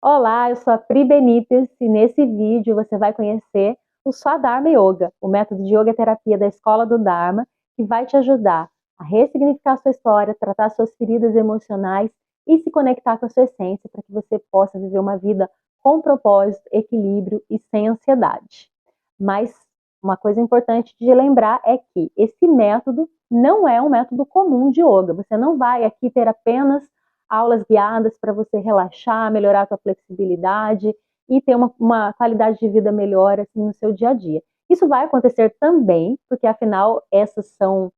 Olá, eu sou a Pri Benítez e nesse vídeo você vai conhecer o Swadharma Yoga, o método de yoga terapia da Escola do Dharma, que vai te ajudar a ressignificar sua história, tratar suas feridas emocionais e se conectar com a sua essência para que você possa viver uma vida com propósito, equilíbrio e sem ansiedade. Mas uma coisa importante de lembrar é que esse método não é um método comum de yoga. Você não vai aqui ter apenas aulas guiadas para você relaxar, melhorar a sua flexibilidade e ter uma qualidade de vida melhor assim, no seu dia a dia. Isso vai acontecer também, porque afinal esses são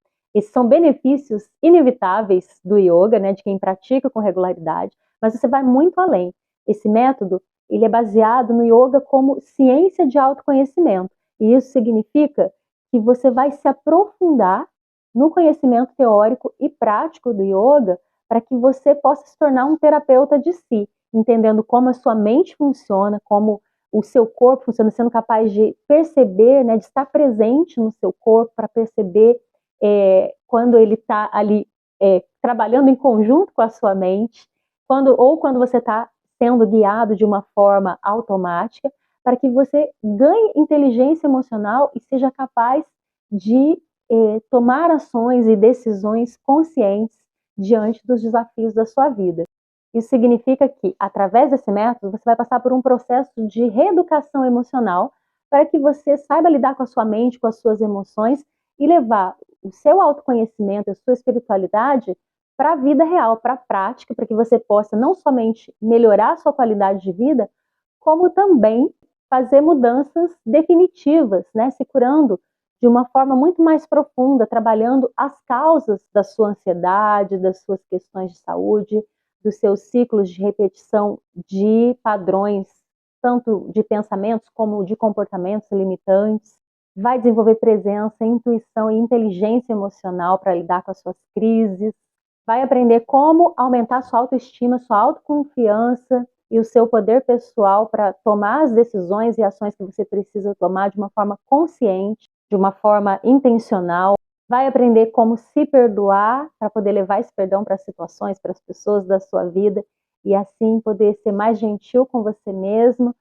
benefícios inevitáveis do yoga, né, de quem pratica com regularidade, mas você vai muito além. Esse método ele é baseado no yoga como ciência de autoconhecimento, e isso significa que você vai se aprofundar no conhecimento teórico e prático do yoga para que você possa se tornar um terapeuta de si, entendendo como a sua mente funciona, como o seu corpo funciona, sendo capaz de perceber, né, de estar presente no seu corpo para perceber quando ele está ali trabalhando em conjunto com a sua mente, quando você está sendo guiado de uma forma automática, para que você ganhe inteligência emocional e seja capaz de tomar ações e decisões conscientes diante dos desafios da sua vida. Isso significa que, através desse método, você vai passar por um processo de reeducação emocional para que você saiba lidar com a sua mente, com as suas emoções e levar o seu autoconhecimento, a sua espiritualidade para a vida real, para a prática, para que você possa não somente melhorar a sua qualidade de vida, como também fazer mudanças definitivas, né? Se curando de uma forma muito mais profunda, trabalhando as causas da sua ansiedade, das suas questões de saúde, dos seus ciclos de repetição de padrões, tanto de pensamentos como de comportamentos limitantes. Vai desenvolver presença, intuição e inteligência emocional para lidar com as suas crises. Vai aprender como aumentar sua autoestima, sua autoconfiança e o seu poder pessoal para tomar as decisões e ações que você precisa tomar de uma forma consciente, de uma forma intencional. Vai aprender como se perdoar para poder levar esse perdão para as situações, para as pessoas da sua vida e assim poder ser mais gentil com você mesmo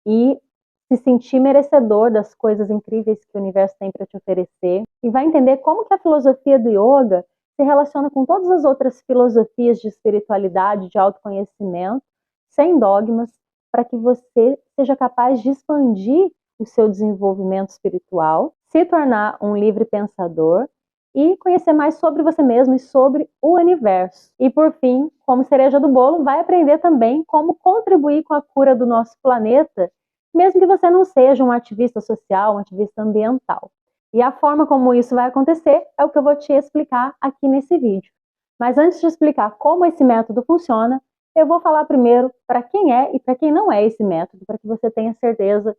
e se sentir merecedor das coisas incríveis que o universo tem para te oferecer. E vai entender como que a filosofia do yoga se relaciona com todas as outras filosofias de espiritualidade, de autoconhecimento, sem dogmas, para que você seja capaz de expandir o seu desenvolvimento espiritual, se tornar um livre pensador e conhecer mais sobre você mesmo e sobre o universo. E por fim, como cereja do bolo, vai aprender também como contribuir com a cura do nosso planeta, mesmo que você não seja um ativista social, um ativista ambiental. E a forma como isso vai acontecer é o que eu vou te explicar aqui nesse vídeo. Mas antes de explicar como esse método funciona, eu vou falar primeiro para quem é e para quem não é esse método, para que você tenha certeza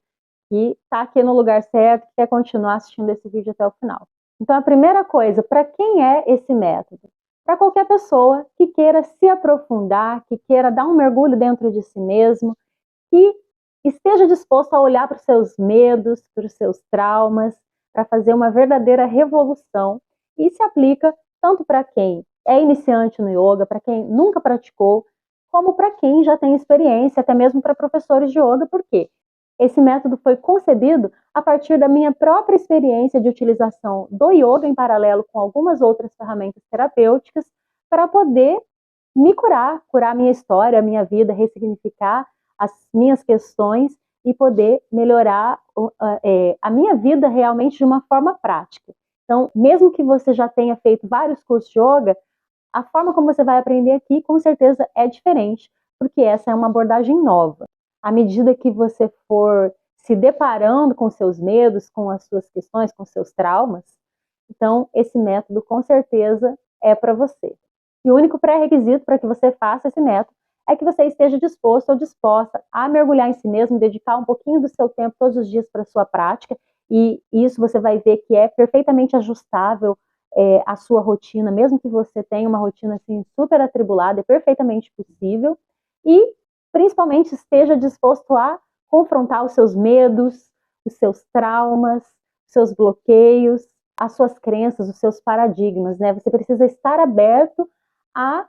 que está aqui no lugar certo, que quer continuar assistindo esse vídeo até o final. Então, a primeira coisa, para quem é esse método? Para qualquer pessoa que queira se aprofundar, que queira dar um mergulho dentro de si mesmo, que esteja disposto a olhar para os seus medos, para os seus traumas, para fazer uma verdadeira revolução. E se aplica tanto para quem é iniciante no yoga, para quem nunca praticou, como para quem já tem experiência, até mesmo para professores de yoga, porque esse método foi concebido a partir da minha própria experiência de utilização do yoga em paralelo com algumas outras ferramentas terapêuticas para poder me curar a minha história, a minha vida, ressignificar as minhas questões e poder melhorar a minha vida realmente de uma forma prática. Então, mesmo que você já tenha feito vários cursos de yoga, a forma como você vai aprender aqui, com certeza, é diferente, porque essa é uma abordagem nova. À medida que você for se deparando com seus medos, com as suas questões, com seus traumas, então esse método, com certeza, é para você. E o único pré-requisito para que você faça esse método é que você esteja disposto ou disposta a mergulhar em si mesmo, dedicar um pouquinho do seu tempo todos os dias para a sua prática, e isso você vai ver que é perfeitamente ajustável a sua rotina, mesmo que você tenha uma rotina assim super atribulada, é perfeitamente possível, e principalmente esteja disposto a confrontar os seus medos, os seus traumas, os seus bloqueios, as suas crenças, os seus paradigmas, né? Você precisa estar aberto a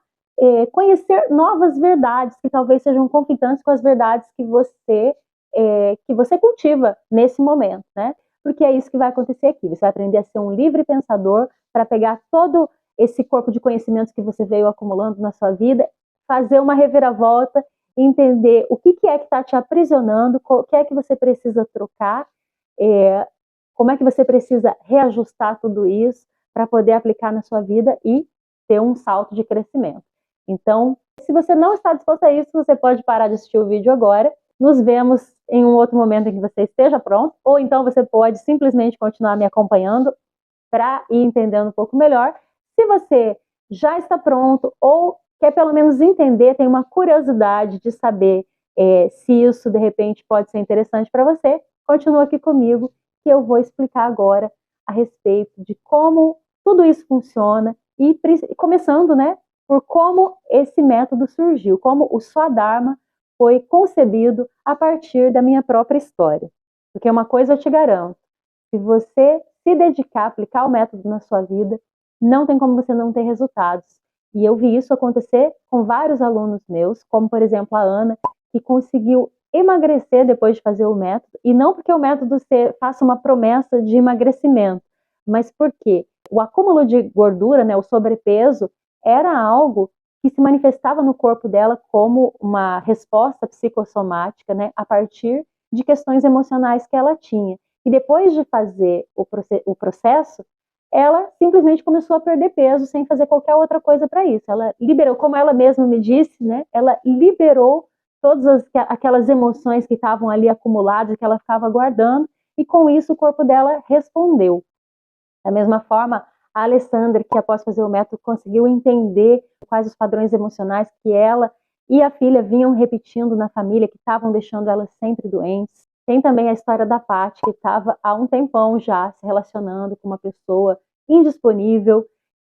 conhecer novas verdades que talvez sejam conflitantes com as verdades que você cultiva nesse momento, né? Porque é isso que vai acontecer aqui. Você vai aprender a ser um livre pensador para pegar todo esse corpo de conhecimentos que você veio acumulando na sua vida, fazer uma reviravolta, entender o que é que está te aprisionando, o que é que você precisa trocar, como é que você precisa reajustar tudo isso para poder aplicar na sua vida e ter um salto de crescimento. Então, se você não está disposto a isso, você pode parar de assistir o vídeo agora. Nos vemos em um outro momento em que você esteja pronto, ou então você pode simplesmente continuar me acompanhando para ir entendendo um pouco melhor. Se você já está pronto ou quer pelo menos entender, tem uma curiosidade de saber se isso de repente pode ser interessante para você, continua aqui comigo que eu vou explicar agora a respeito de como tudo isso funciona e começando, né, por como esse método surgiu, como o Swadharma foi concebido a partir da minha própria história. Porque uma coisa eu te garanto, se você se dedicar a aplicar o método na sua vida, não tem como você não ter resultados. E eu vi isso acontecer com vários alunos meus, como por exemplo a Ana, que conseguiu emagrecer depois de fazer o método, e não porque o método faça uma promessa de emagrecimento, mas porque o acúmulo de gordura, né, o sobrepeso, era algo que se manifestava no corpo dela como uma resposta psicossomática, né, a partir de questões emocionais que ela tinha. E depois de fazer o processo, ela simplesmente começou a perder peso sem fazer qualquer outra coisa para isso. Ela liberou, como ela mesma me disse, né, ela liberou todas aquelas emoções que estavam ali acumuladas, que ela ficava guardando, e com isso o corpo dela respondeu. Da mesma forma, a Alessandra, que após fazer o método, conseguiu entender quais os padrões emocionais que ela e a filha vinham repetindo na família, que estavam deixando ela sempre doentes. Tem também a história da Paty, que estava há um tempão já se relacionando com uma pessoa indisponível,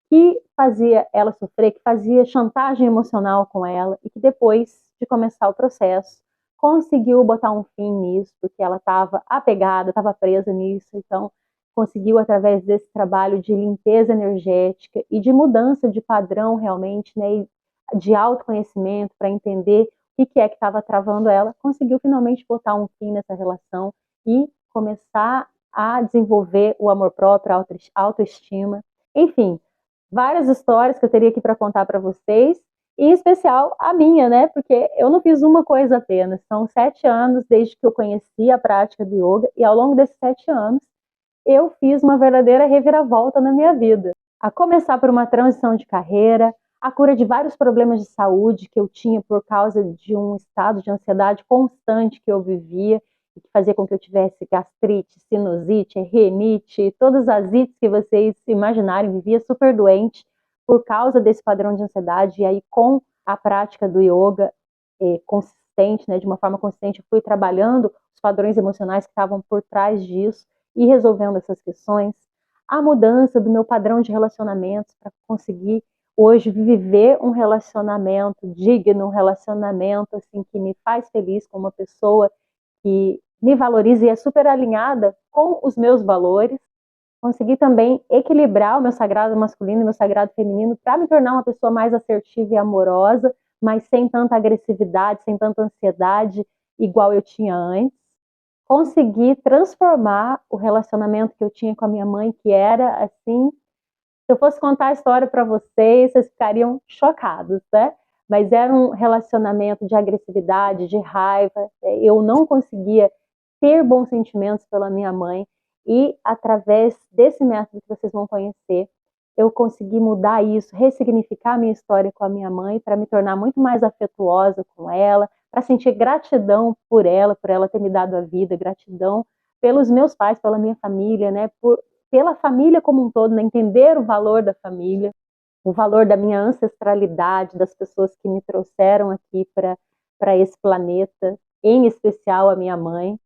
que fazia ela sofrer, que fazia chantagem emocional com ela, e que depois de começar o processo, conseguiu botar um fim nisso, porque ela estava apegada, estava presa nisso, então conseguiu, através desse trabalho de limpeza energética e de mudança de padrão realmente, né, de autoconhecimento para entender o que é que estava travando ela, conseguiu finalmente botar um fim nessa relação e começar a desenvolver o amor próprio, a autoestima. Enfim, várias histórias que eu teria aqui para contar para vocês, e em especial a minha, né? Porque eu não fiz uma coisa apenas, são 7 anos desde que eu conheci a prática do yoga, e ao longo desses 7 anos eu fiz uma verdadeira reviravolta na minha vida. A começar por uma transição de carreira, a cura de vários problemas de saúde que eu tinha por causa de um estado de ansiedade constante que eu vivia, e que fazia com que eu tivesse gastrite, sinusite, rinite, todas as ites que vocês imaginarem, vivia super doente por causa desse padrão de ansiedade. E aí, com a prática do yoga consistente, né, de uma forma consistente, eu fui trabalhando os padrões emocionais que estavam por trás disso e resolvendo essas questões. A mudança do meu padrão de relacionamentos para conseguir hoje viver um relacionamento digno, um relacionamento assim que me faz feliz com uma pessoa que me valoriza e é super alinhada com os meus valores. Consegui também equilibrar o meu sagrado masculino e o meu sagrado feminino para me tornar uma pessoa mais assertiva e amorosa, mas sem tanta agressividade, sem tanta ansiedade, igual eu tinha antes. Consegui transformar o relacionamento que eu tinha com a minha mãe, que era assim, se eu fosse contar a história para vocês, vocês ficariam chocados, né? Mas era um relacionamento de agressividade, de raiva. Eu não conseguia ter bons sentimentos pela minha mãe, e através desse método que vocês vão conhecer, eu consegui mudar isso, ressignificar a minha história com a minha mãe para me tornar muito mais afetuosa com ela, para sentir gratidão por ela ter me dado a vida, gratidão pelos meus pais, pela minha família, né, pela família como um todo, né, entender o valor da família, o valor da minha ancestralidade, das pessoas que me trouxeram aqui para esse planeta, em especial a minha mãe.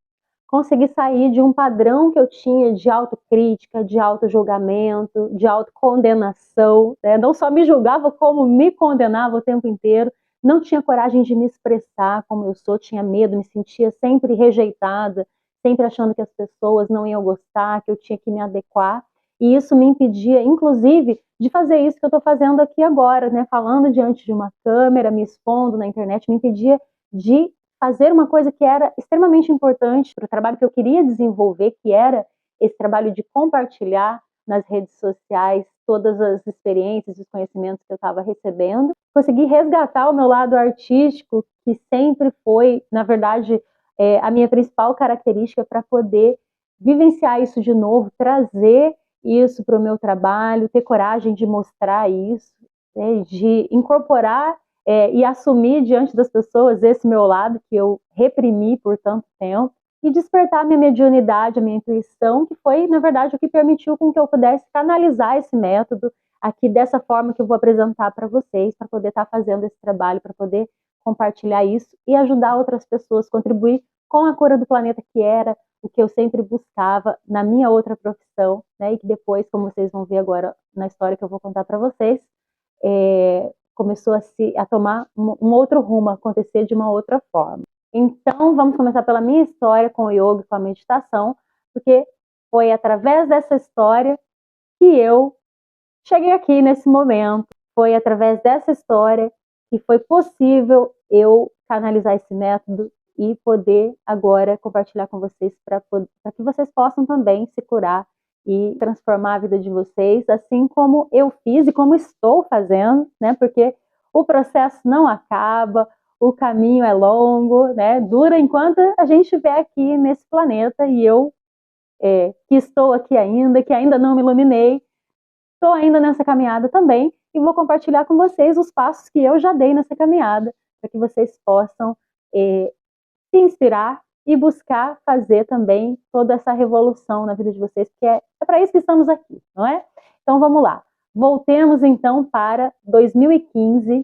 Consegui sair de um padrão que eu tinha de autocrítica, de autojulgamento, de autocondenação, né? Não só me julgava, como me condenava o tempo inteiro. Não tinha coragem de me expressar como eu sou, tinha medo, me sentia sempre rejeitada, sempre achando que as pessoas não iam gostar, que eu tinha que me adequar. e isso me impedia, inclusive, de fazer isso que eu estou fazendo aqui agora, né? Falando diante de uma câmera, me expondo na internet, me impedia de fazer uma coisa que era extremamente importante para o trabalho que eu queria desenvolver, que era esse trabalho de compartilhar nas redes sociais todas as experiências, os conhecimentos que eu estava recebendo. Consegui resgatar o meu lado artístico, que sempre foi, na verdade, a minha principal característica para poder vivenciar isso de novo, trazer isso para o meu trabalho, ter coragem de mostrar isso, né, de incorporar e assumir diante das pessoas esse meu lado que eu reprimi por tanto tempo, e despertar a minha mediunidade, a minha intuição, que foi, na verdade, o que permitiu com que eu pudesse canalizar esse método aqui dessa forma que eu vou apresentar para vocês, para poder estar fazendo esse trabalho, para poder compartilhar isso e ajudar outras pessoas, contribuir com a cura do planeta, que era o que eu sempre buscava na minha outra profissão, né, e que depois, como vocês vão ver agora na história que eu vou contar para vocês, começou a tomar um outro rumo, a acontecer de uma outra forma. Então, vamos começar pela minha história com o yoga e com a meditação, porque foi através dessa história que eu cheguei aqui nesse momento. Foi através dessa história que foi possível eu canalizar esse método e poder agora compartilhar com vocês para que vocês possam também se curar e transformar a vida de vocês, assim como eu fiz e como estou fazendo, né? Porque o processo não acaba, o caminho é longo, né? Dura enquanto a gente estiver aqui nesse planeta, e eu, que estou aqui ainda, que ainda não me iluminei, estou ainda nessa caminhada também, e vou compartilhar com vocês os passos que eu já dei nessa caminhada, para que vocês possam se inspirar e buscar fazer também toda essa revolução na vida de vocês, porque é para isso que estamos aqui, não é? Então vamos lá. Voltemos então para 2015.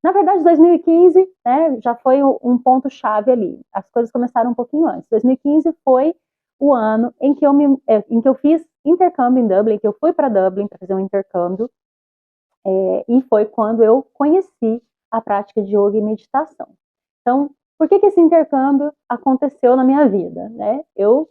Na verdade, 2015, né, já foi um ponto-chave ali. As coisas começaram um pouquinho antes. 2015 foi o ano em que eu fiz intercâmbio em Dublin, que eu fui para Dublin para fazer um intercâmbio, e foi quando eu conheci a prática de yoga e meditação. Então, por que esse intercâmbio aconteceu na minha vida, né? Eu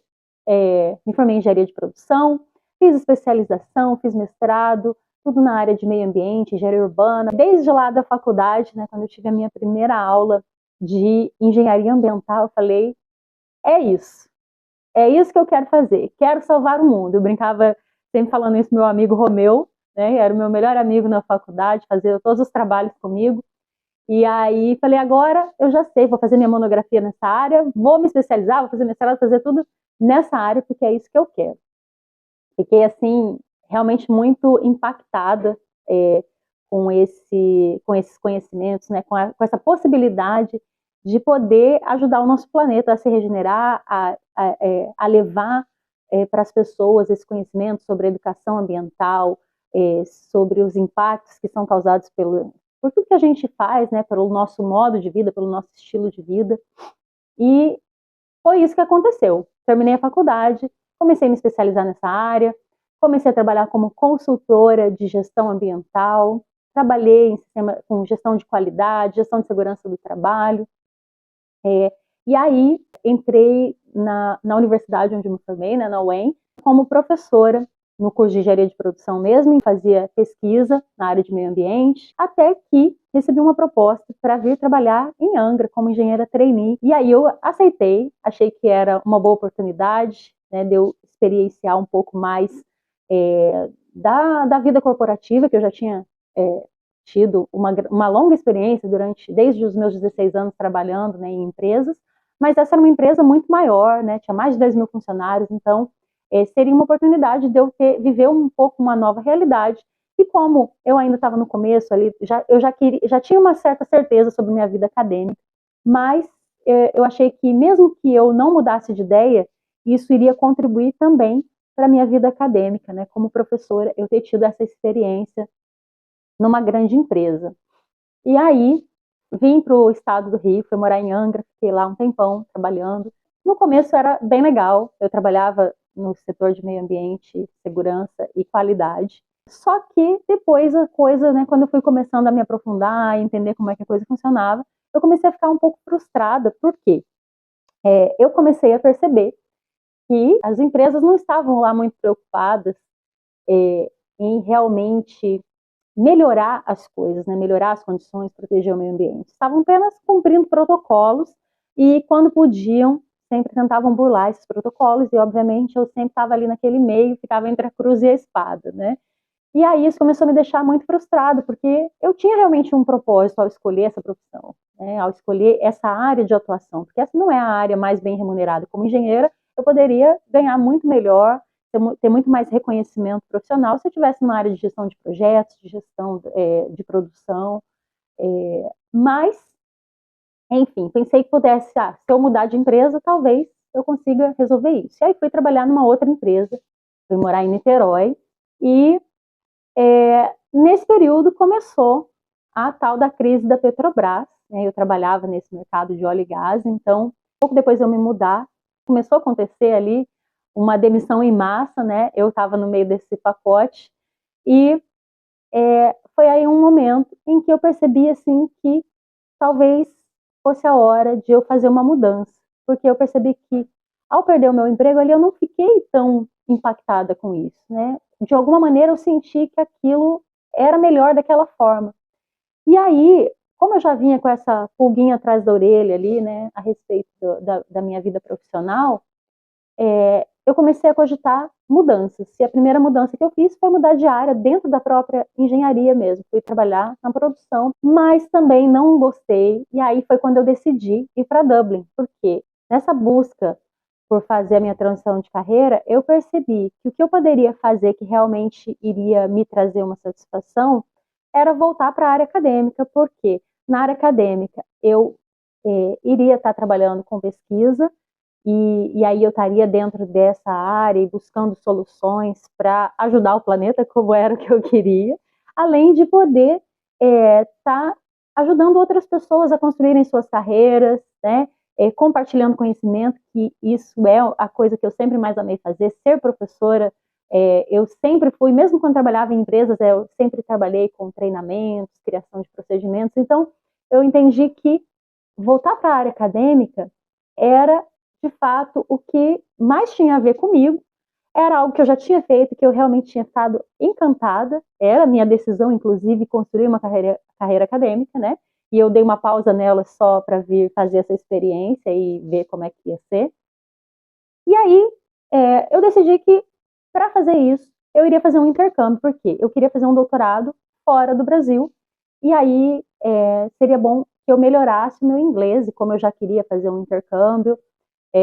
me formei em engenharia de produção, fiz especialização, fiz mestrado, tudo na área de meio ambiente, engenharia urbana. Desde lá da faculdade, né, quando eu tive a minha primeira aula de engenharia ambiental, eu falei, é isso que eu quero fazer, quero salvar o mundo. Eu brincava sempre falando isso com meu amigo Romeu, né, era o meu melhor amigo na faculdade, fazia todos os trabalhos comigo. E aí falei, agora eu já sei, vou fazer minha monografia nessa área, vou me especializar, vou fazer mestrado, fazer tudo nessa área, porque é isso que eu quero. Fiquei, assim, realmente muito impactada com esses conhecimentos, né, com essa possibilidade de poder ajudar o nosso planeta a se regenerar, a levar para as pessoas esse conhecimento sobre a educação ambiental, sobre os impactos que são causados por tudo que a gente faz, né, pelo nosso modo de vida, pelo nosso estilo de vida. E foi isso que aconteceu. Terminei a faculdade, comecei a me especializar nessa área, comecei a trabalhar como consultora de gestão ambiental, trabalhei com gestão de qualidade, gestão de segurança do trabalho, e aí entrei na universidade onde me formei, né, na UEM, como professora no curso de engenharia de produção mesmo, fazia pesquisa na área de meio ambiente, até que recebi uma proposta para vir trabalhar em Angra como engenheira trainee, e aí eu aceitei, achei que era uma boa oportunidade, né, de eu experienciar um pouco mais da vida corporativa, que eu já tinha tido uma longa experiência desde os meus 16 anos trabalhando, né, em empresas, mas essa era uma empresa muito maior, né, tinha mais de 10 mil funcionários, então seria uma oportunidade de eu viver um pouco uma nova realidade. E como eu ainda estava no começo ali, eu já tinha uma certa certeza sobre minha vida acadêmica, mas eu achei que mesmo que eu não mudasse de ideia, isso iria contribuir também para a minha vida acadêmica, né? Como professora, eu ter tido essa experiência numa grande empresa. E aí, vim para o estado do Rio, fui morar em Angra, fiquei lá um tempão trabalhando. No começo era bem legal, eu trabalhava no setor de meio ambiente, segurança e qualidade. Só que depois a coisa, né, quando eu fui começando a me aprofundar, entender como é que a coisa funcionava, eu comecei a ficar um pouco frustrada. Por quê? Eu comecei a perceber que as empresas não estavam lá muito preocupadas em realmente melhorar as coisas, né? Melhorar as condições, proteger o meio ambiente. Estavam apenas cumprindo protocolos e, quando podiam, sempre tentavam burlar esses protocolos e, obviamente, eu sempre estava ali naquele meio, ficava entre a cruz e a espada, né? E aí isso começou a me deixar muito frustrada, porque eu tinha realmente um propósito ao escolher essa profissão, né? Ao escolher essa área de atuação, porque essa não é a área mais bem remunerada. Como engenheira, eu poderia ganhar muito melhor, ter muito mais reconhecimento profissional se eu estivesse na área de gestão de projetos, de gestão de produção, mas, enfim, pensei que pudesse, se eu mudar de empresa, talvez eu consiga resolver isso. E aí fui trabalhar numa outra empresa, fui morar em Niterói, e nesse período começou a tal da crise da Petrobras, né? Eu trabalhava nesse mercado de óleo e gás, então, pouco depois de eu me mudar, começou a acontecer ali uma demissão em massa, né? Eu estava no meio desse pacote, e foi aí um momento em que eu percebi, assim, que talvez fosse a hora de eu fazer uma mudança, porque eu percebi que, ao perder o meu emprego ali, eu não fiquei tão impactada com isso, né? De alguma maneira eu senti que aquilo era melhor daquela forma. E aí, como eu já vinha com essa pulguinha atrás da orelha ali, né, a respeito da minha vida profissional, eu comecei a cogitar mudanças. E a primeira mudança que eu fiz foi mudar de área dentro da própria engenharia mesmo. Fui trabalhar na produção, mas também não gostei. E aí foi quando eu decidi ir para Dublin, porque nessa busca por fazer a minha transição de carreira, eu percebi que o que eu poderia fazer que realmente iria me trazer uma satisfação era voltar para a área acadêmica, porque na área acadêmica eu iria estar trabalhando com pesquisa, e aí eu estaria dentro dessa área e buscando soluções para ajudar o planeta, como era o que eu queria, além de poder estar ajudando outras pessoas a construírem suas carreiras, né? Compartilhando conhecimento, que isso é a coisa que eu sempre mais amei fazer, ser professora. Eu sempre fui, mesmo quando trabalhava em empresas, eu sempre trabalhei com treinamentos, criação de procedimentos, então eu entendi que voltar para a área acadêmica era, de fato, o que mais tinha a ver comigo, era algo que eu já tinha feito, que eu realmente tinha ficado encantada, era a minha decisão, inclusive, construir uma carreira acadêmica, né? E eu dei uma pausa nela só para vir fazer essa experiência e ver como é que ia ser. E aí, eu decidi que, para fazer isso, eu iria fazer um intercâmbio, porque eu queria fazer um doutorado fora do Brasil, e aí seria bom que eu melhorasse o meu inglês, e como eu já queria fazer um intercâmbio,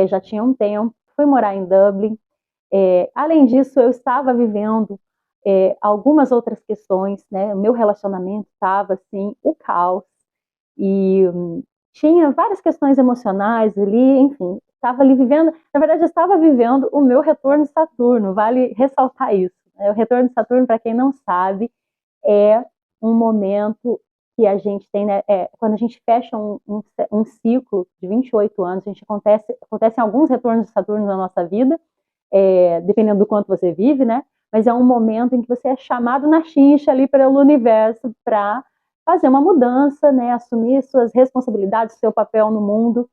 já tinha um tempo, fui morar em Dublin. Além disso, eu estava vivendo algumas outras questões, né? O meu relacionamento estava, assim, o caos, e tinha várias questões emocionais ali, enfim, estava ali vivendo, na verdade, eu estava vivendo o meu retorno de Saturno, vale ressaltar isso, né? O retorno de Saturno, para quem não sabe, é um momento que a gente tem, né, quando a gente fecha um ciclo de 28 anos, a gente acontecem alguns retornos de Saturno na nossa vida, dependendo do quanto você vive, né? Mas é um momento em que você é chamado na chincha ali pelo universo para fazer uma mudança, né? Assumir suas responsabilidades, seu papel no mundo.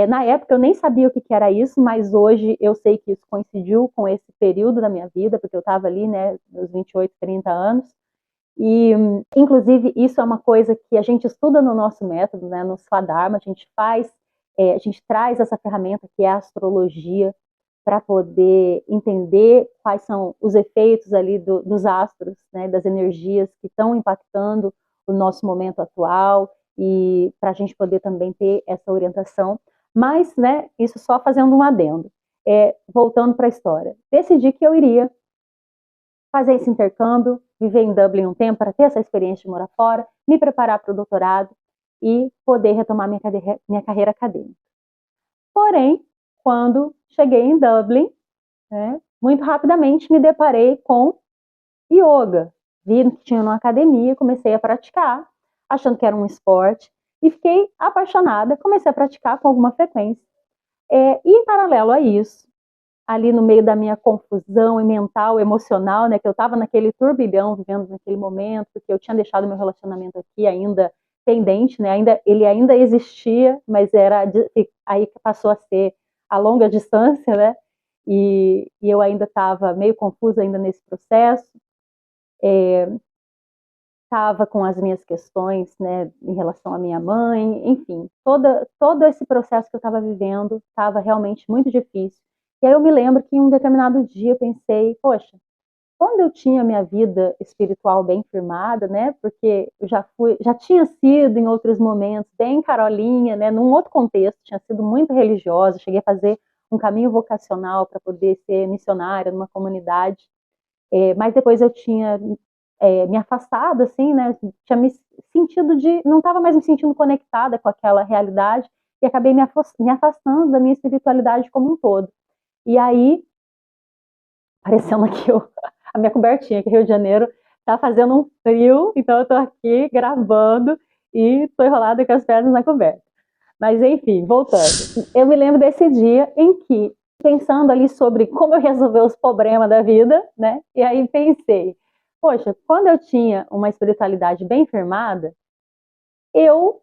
Na época eu nem sabia o que era isso, mas hoje eu sei que isso coincidiu com esse período da minha vida, porque eu estava ali, né, nos 28, 30 anos, e inclusive isso é uma coisa que a gente estuda no nosso método, né, no Swadharma, a gente traz essa ferramenta que é a astrologia, para poder entender quais são os efeitos ali dos astros, né, das energias que estão impactando o nosso momento atual, e para a gente poder também ter essa orientação. Mas, né, isso só fazendo um adendo. Voltando para a história, decidi que eu iria fazer esse intercâmbio, viver em Dublin um tempo para ter essa experiência de morar fora, me preparar para o doutorado e poder retomar minha carreira acadêmica. Porém, quando cheguei em Dublin, né, muito rapidamente me deparei com yoga. Vi que tinha uma academia, comecei a praticar, achando que era um esporte, e fiquei apaixonada, comecei a praticar com alguma frequência. E em paralelo a isso, ali no meio da minha confusão mental, emocional, né, que eu estava naquele turbilhão, vivendo naquele momento, porque eu tinha deixado meu relacionamento aqui ainda pendente, né, ele ainda existia, mas aí passou a ser a longa distância, né, e eu ainda estava meio confusa ainda nesse processo, estava com as minhas questões, né, em relação à minha mãe, enfim, todo esse processo que eu estava vivendo estava realmente muito difícil. E aí eu me lembro que em um determinado dia eu pensei, poxa, quando eu tinha minha vida espiritual bem firmada, né, porque eu já tinha sido em outros momentos bem Carolinha, né, num outro contexto, tinha sido muito religiosa, cheguei a fazer um caminho vocacional para poder ser missionária numa comunidade, mas depois eu tinha me afastado, assim, né, tinha me sentido não estava mais me sentindo conectada com aquela realidade e acabei me afastando da minha espiritualidade como um todo. E aí, parecendo aqui a minha cobertinha, que Rio de Janeiro tá fazendo um frio, então eu tô aqui gravando e tô enrolada com as pernas na coberta. Mas enfim, voltando. Eu me lembro desse dia em que, pensando ali sobre como eu resolver os problemas da vida, né? E aí pensei, poxa, quando eu tinha uma espiritualidade bem firmada, eu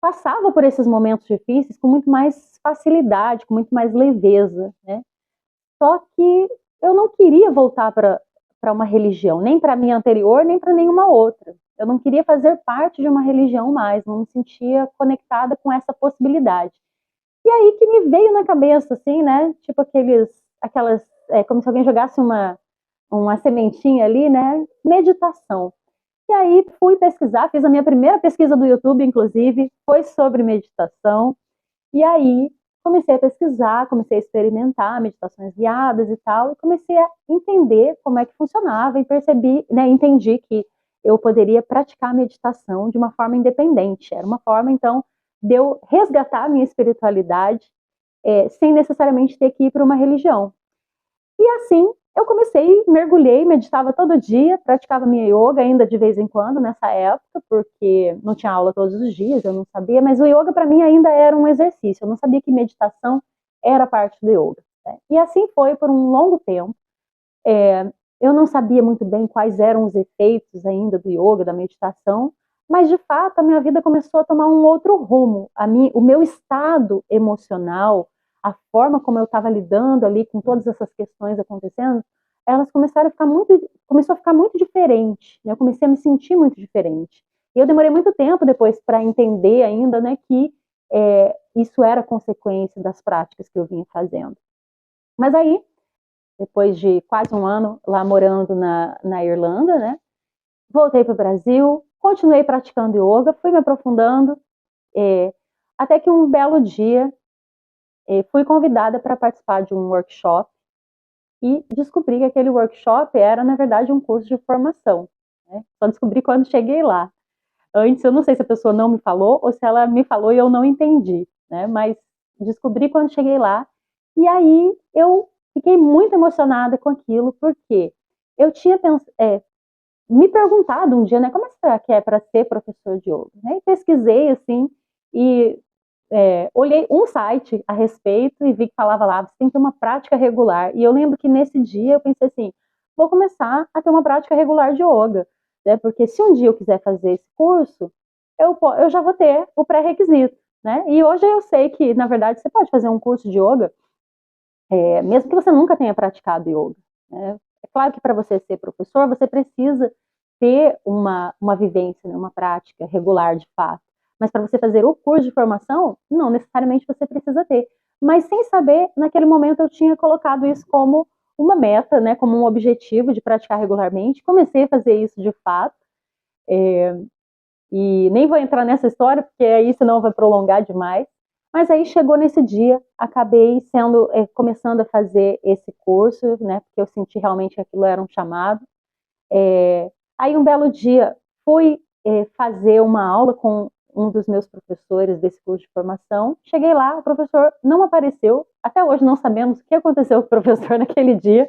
passava por esses momentos difíceis com muito mais facilidade, com muito mais leveza, né? Só que eu não queria voltar para uma religião, nem para a minha anterior, nem para nenhuma outra. Eu não queria fazer parte de uma religião mais, não me sentia conectada com essa possibilidade. E aí que me veio na cabeça, assim, né? Tipo como se alguém jogasse uma sementinha ali, né? Meditação. E aí fui pesquisar, fiz a minha primeira pesquisa do YouTube, inclusive, foi sobre meditação. E aí comecei a pesquisar, comecei a experimentar meditações guiadas e tal, e comecei a entender como é que funcionava e percebi, né, entendi que eu poderia praticar a meditação de uma forma independente. Era uma forma, então, de eu resgatar a minha espiritualidade sem necessariamente ter que ir para uma religião. E assim, eu comecei, mergulhei, meditava todo dia, praticava minha yoga ainda de vez em quando nessa época, porque não tinha aula todos os dias, eu não sabia, mas o yoga para mim ainda era um exercício, eu não sabia que meditação era parte do yoga, né? E assim foi por um longo tempo. Eu não sabia muito bem quais eram os efeitos ainda do yoga, da meditação, mas de fato a minha vida começou a tomar um outro rumo. O meu estado emocional, a forma como eu estava lidando ali com todas essas questões acontecendo, elas começou a ficar muito diferente, né? Eu comecei a me sentir muito diferente. E eu demorei muito tempo depois para entender ainda, né, que isso era consequência das práticas que eu vinha fazendo. Mas aí, depois de quase um ano lá morando na Irlanda, né? Voltei para o Brasil, continuei praticando yoga, fui me aprofundando, até que um belo dia fui convidada para participar de um workshop e descobri que aquele workshop era, na verdade, um curso de formação, né? Só descobri quando cheguei lá. Antes, eu não sei se a pessoa não me falou ou se ela me falou e eu não entendi, né? Mas descobri quando cheguei lá e aí eu fiquei muito emocionada com aquilo, porque eu tinha me perguntado um dia, né, como será que é para ser professor de yoga, né? E pesquisei assim e olhei um site a respeito e vi que falava lá, você tem que ter uma prática regular. E eu lembro que nesse dia eu pensei assim, vou começar a ter uma prática regular de yoga, né? Porque se um dia eu quiser fazer esse curso, eu já vou ter o pré-requisito, né? E hoje eu sei que, na verdade, você pode fazer um curso de yoga, mesmo que você nunca tenha praticado yoga, né? É claro que para você ser professor, você precisa ter uma vivência, né, uma prática regular de fato. Mas para você fazer o curso de formação, não necessariamente você precisa ter. Mas sem saber, naquele momento eu tinha colocado isso como uma meta, né, como um objetivo de praticar regularmente. Comecei a fazer isso de fato. E nem vou entrar nessa história, porque aí senão vai prolongar demais. Mas aí chegou nesse dia, acabei começando a fazer esse curso, né, porque eu senti realmente que aquilo era um chamado. Aí um belo dia fui fazer uma aula com um dos meus professores desse curso de formação. Cheguei lá, o professor não apareceu. Até hoje não sabemos o que aconteceu com o professor naquele dia,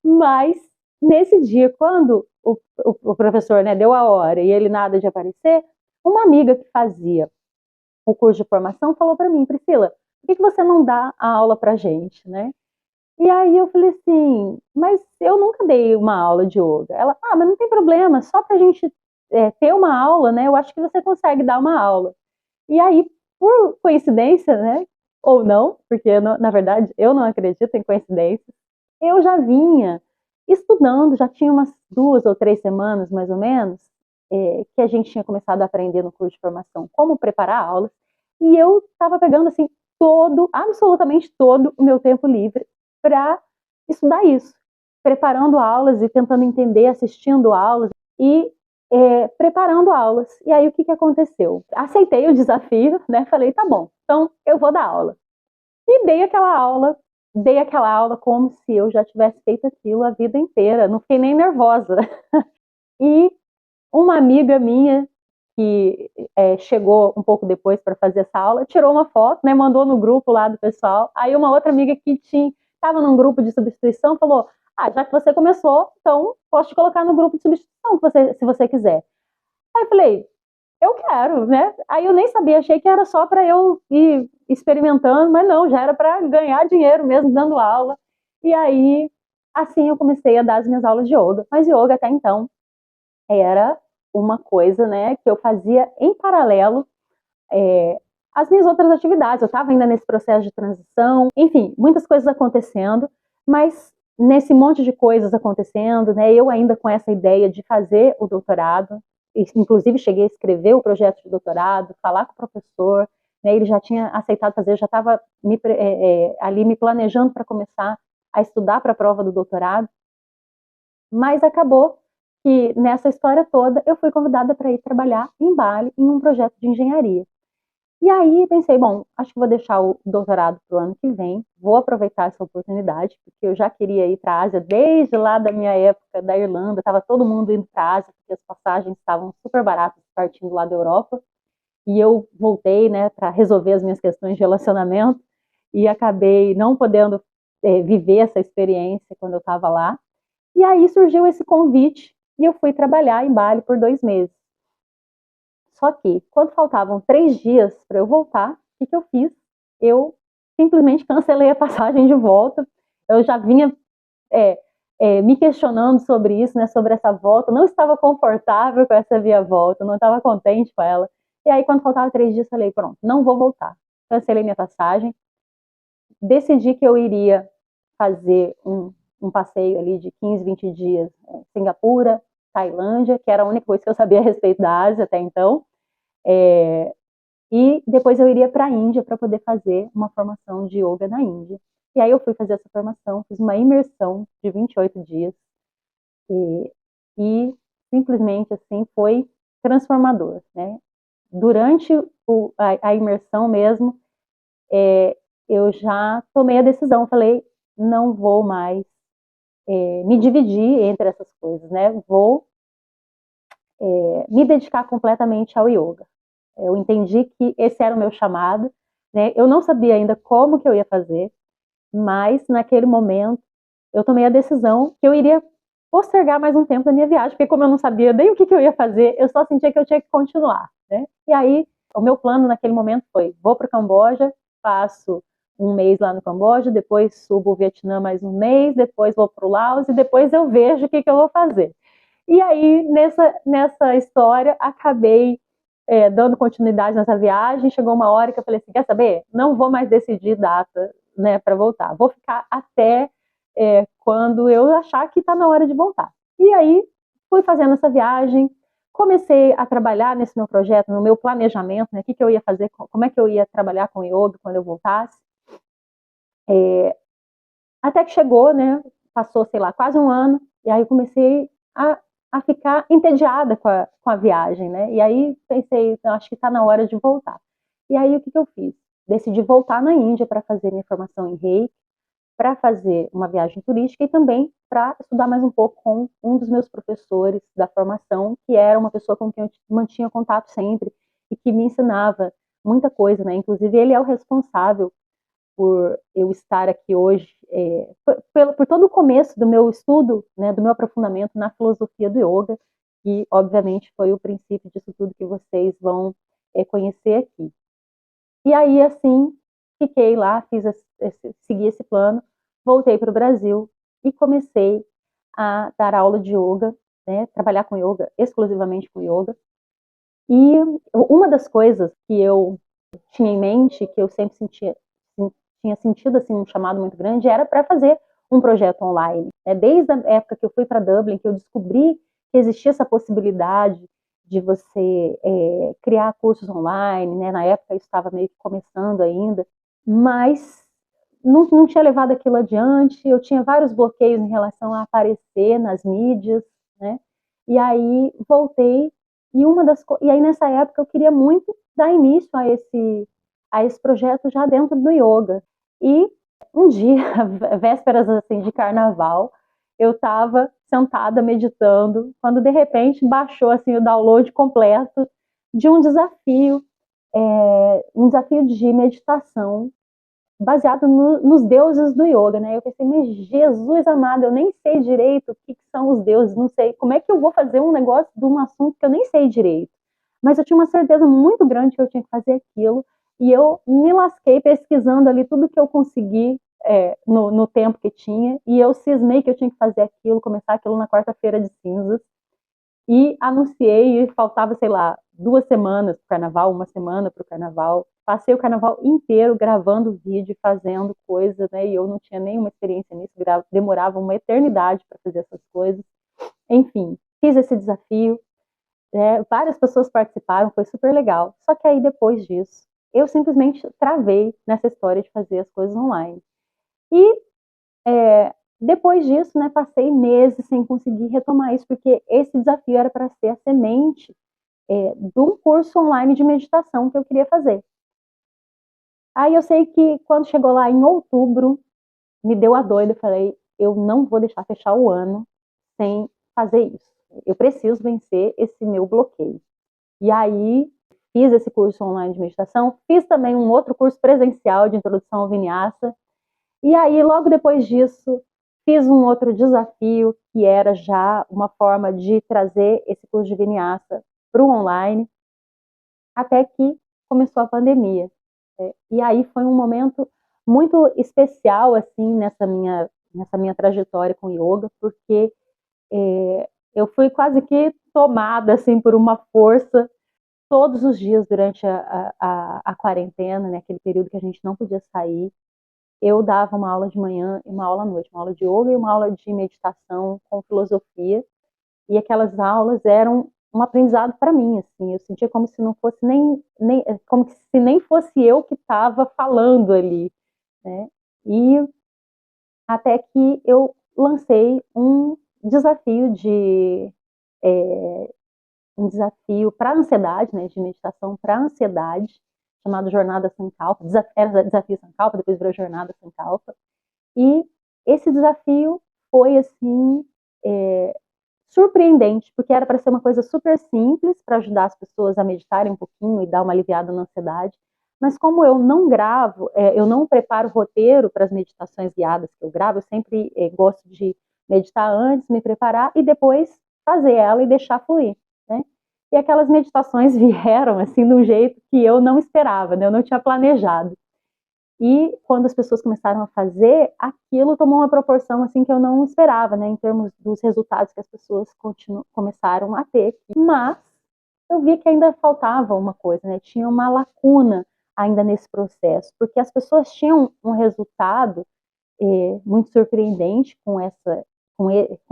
mas nesse dia, quando o professor, né, deu a hora e ele nada de aparecer, uma amiga que fazia o curso de formação falou para mim, Priscila, por que você não dá a aula para gente, né? E aí eu falei assim, mas eu nunca dei uma aula de yoga. Ela, mas não tem problema, só para a gente ter uma aula, né? Eu acho que você consegue dar uma aula. E aí, por coincidência, né? ou não, porque na verdade eu não acredito em coincidências, eu já vinha estudando, já tinha umas 2 ou 3 semanas, mais ou menos, que a gente tinha começado a aprender no curso de formação como preparar aulas, e eu estava pegando assim absolutamente todo o meu tempo livre para estudar isso, preparando aulas e tentando entender, assistindo aulas e preparando aulas. E aí o que aconteceu? Aceitei o desafio, né? Falei, tá bom, então eu vou dar aula. E dei aquela aula como se eu já tivesse feito aquilo a vida inteira, não fiquei nem nervosa. E uma amiga minha, que chegou um pouco depois para fazer essa aula, tirou uma foto, né, mandou no grupo lá do pessoal. Aí uma outra amiga que estava num grupo de substituição falou, já que você começou, então posso te colocar no grupo de substituição se você quiser. Aí eu falei, eu quero, né? Aí eu nem sabia, achei que era só para eu ir experimentando, mas não, já era para ganhar dinheiro mesmo dando aula. E aí, assim eu comecei a dar as minhas aulas de yoga. Mas yoga até então era uma coisa, né, que eu fazia em paralelo às minhas outras atividades. Eu estava ainda nesse processo de transição, enfim, muitas coisas acontecendo, mas nesse monte de coisas acontecendo, né, eu ainda com essa ideia de fazer o doutorado, inclusive cheguei a escrever o projeto de doutorado, falar com o professor, né, ele já tinha aceitado fazer, já estava ali me planejando para começar a estudar para a prova do doutorado, mas acabou que nessa história toda eu fui convidada para ir trabalhar em Bali em um projeto de engenharia. E aí pensei, bom, acho que vou deixar o doutorado para o ano que vem, vou aproveitar essa oportunidade, porque eu já queria ir para a Ásia desde lá da minha época da Irlanda, estava todo mundo indo para a Ásia, porque as passagens estavam super baratas partindo lá da Europa, e eu voltei, né, para resolver as minhas questões de relacionamento, e acabei não podendo viver essa experiência quando eu estava lá. E aí surgiu esse convite, e eu fui trabalhar em Bali por 2 meses. Só que, quando faltavam 3 dias para eu voltar, o que eu fiz? Eu simplesmente cancelei a passagem de volta. Eu já vinha me questionando sobre isso, né, sobre essa volta. Não estava confortável com essa via volta, não estava contente com ela. E aí, quando faltavam 3 dias, falei, pronto, não vou voltar. Cancelei minha passagem. Decidi que eu iria fazer um passeio ali de 15, 20 dias em Singapura, Tailândia, que era a única coisa que eu sabia a respeito da Ásia até então. E depois eu iria para a Índia para poder fazer uma formação de yoga na Índia. E aí eu fui fazer essa formação, fiz uma imersão de 28 dias e simplesmente assim foi transformador, né? Durante a imersão mesmo, eu já tomei a decisão, falei, não vou mais me dividir entre essas coisas, né? Vou me dedicar completamente ao yoga. Eu entendi que esse era o meu chamado, né? Eu não sabia ainda como que eu ia fazer, mas naquele momento eu tomei a decisão que eu iria postergar mais um tempo da minha viagem, porque como eu não sabia nem o que eu ia fazer, eu só sentia que eu tinha que continuar, né? E aí o meu plano naquele momento foi, vou para o Camboja, passo um mês lá no Camboja, depois subo o Vietnã mais um mês, depois vou para o Laos e depois eu vejo o que eu vou fazer. E aí, nessa história, acabei dando continuidade nessa viagem. Chegou uma hora que eu falei assim, quer saber? Não vou mais decidir data, né, para voltar. Vou ficar até quando eu achar que está na hora de voltar. E aí, fui fazendo essa viagem, comecei a trabalhar nesse meu projeto, no meu planejamento, né, o que eu ia fazer, como é que eu ia trabalhar com yoga quando eu voltasse. Até que chegou, né, passou, sei lá, quase um ano, e aí eu comecei a ficar entediada com a viagem, né? E aí pensei, então, acho que está na hora de voltar. E aí o que eu fiz? Decidi voltar na Índia para fazer minha formação em Reiki, para fazer uma viagem turística e também para estudar mais um pouco com um dos meus professores da formação, que era uma pessoa com quem eu mantinha contato sempre e que me ensinava muita coisa, né? Inclusive ele é o responsável por eu estar aqui hoje, por todo o começo do meu estudo, né, do meu aprofundamento na filosofia do yoga, que obviamente foi o princípio disso tudo que vocês vão conhecer aqui. E aí, assim, fiquei lá, segui esse plano, voltei para o Brasil e comecei a dar aula de yoga, né, trabalhar com yoga, exclusivamente com yoga. E uma das coisas que eu tinha em mente, que eu sempre tinha sentido assim um chamado muito grande, era para fazer um projeto online. Desde a época que eu fui para Dublin, que eu descobri que existia essa possibilidade de você criar cursos online, né? Na época isso estava meio que começando ainda, mas não tinha levado aquilo adiante, eu tinha vários bloqueios em relação a aparecer nas mídias, né? E aí voltei, e aí nessa época eu queria muito dar início a esse projeto já dentro do yoga. E um dia, vésperas assim, de carnaval, eu estava sentada meditando, quando de repente baixou assim, o download completo de um desafio de meditação baseado nos deuses do yoga, né? Eu pensei, mas Jesus amado, eu nem sei direito o que são os deuses, não sei como é que eu vou fazer um negócio de um assunto que eu nem sei direito. Mas eu tinha uma certeza muito grande que eu tinha que fazer aquilo, e eu me lasquei pesquisando ali tudo que eu consegui no tempo que tinha, e eu cismei que eu tinha que fazer aquilo, começar aquilo na quarta-feira de cinzas, e anunciei, e faltava, sei lá, 2 semanas para o carnaval, 1 semana para o carnaval. Passei o carnaval inteiro gravando vídeo, fazendo coisas, né? E eu não tinha nenhuma experiência nisso, demorava uma eternidade para fazer essas coisas. Enfim, fiz esse desafio, várias pessoas participaram, foi super legal. Só que aí depois disso, eu simplesmente travei nessa história de fazer as coisas online. E depois disso, né, passei meses sem conseguir retomar isso, porque esse desafio era para ser a semente de um curso online de meditação que eu queria fazer. Aí eu sei que quando chegou lá em outubro, me deu a doida, eu falei, eu não vou deixar fechar o ano sem fazer isso. Eu preciso vencer esse meu bloqueio. E aí fiz esse curso online de meditação, fiz também um outro curso presencial de introdução ao Vinyasa, e aí logo depois disso fiz um outro desafio, que era já uma forma de trazer esse curso de Vinyasa para o online, até que começou a pandemia. E aí foi um momento muito especial assim nessa minha trajetória com yoga, porque eu fui quase que tomada assim por uma força todos os dias durante a quarentena, né, aquele período que a gente não podia sair. Eu dava uma aula de manhã e uma aula à noite, uma aula de yoga e uma aula de meditação com filosofia, e aquelas aulas eram um aprendizado para mim, assim, eu sentia como se não fosse como se nem fosse eu que estava falando ali, né? E até que eu lancei desafio de é, um desafio para ansiedade, né, de meditação para ansiedade, chamado Jornada Sankalpa. Era Desafio Sankalpa, depois virou Jornada Sankalpa. E esse desafio foi assim surpreendente, porque era para ser uma coisa super simples, para ajudar as pessoas a meditarem um pouquinho e dar uma aliviada na ansiedade. Mas como eu não gravo, eu não preparo roteiro para as meditações guiadas que eu gravo, eu sempre gosto de meditar antes, me preparar e depois fazer ela e deixar fluir, né? E aquelas meditações vieram assim de um jeito que eu não esperava, né? Eu não tinha planejado. E quando as pessoas começaram a fazer, aquilo tomou uma proporção assim que eu não esperava, né, em termos dos resultados que as pessoas começaram a ter. Mas eu vi que ainda faltava uma coisa, né? Tinha uma lacuna ainda nesse processo, porque as pessoas tinham um resultado muito surpreendente com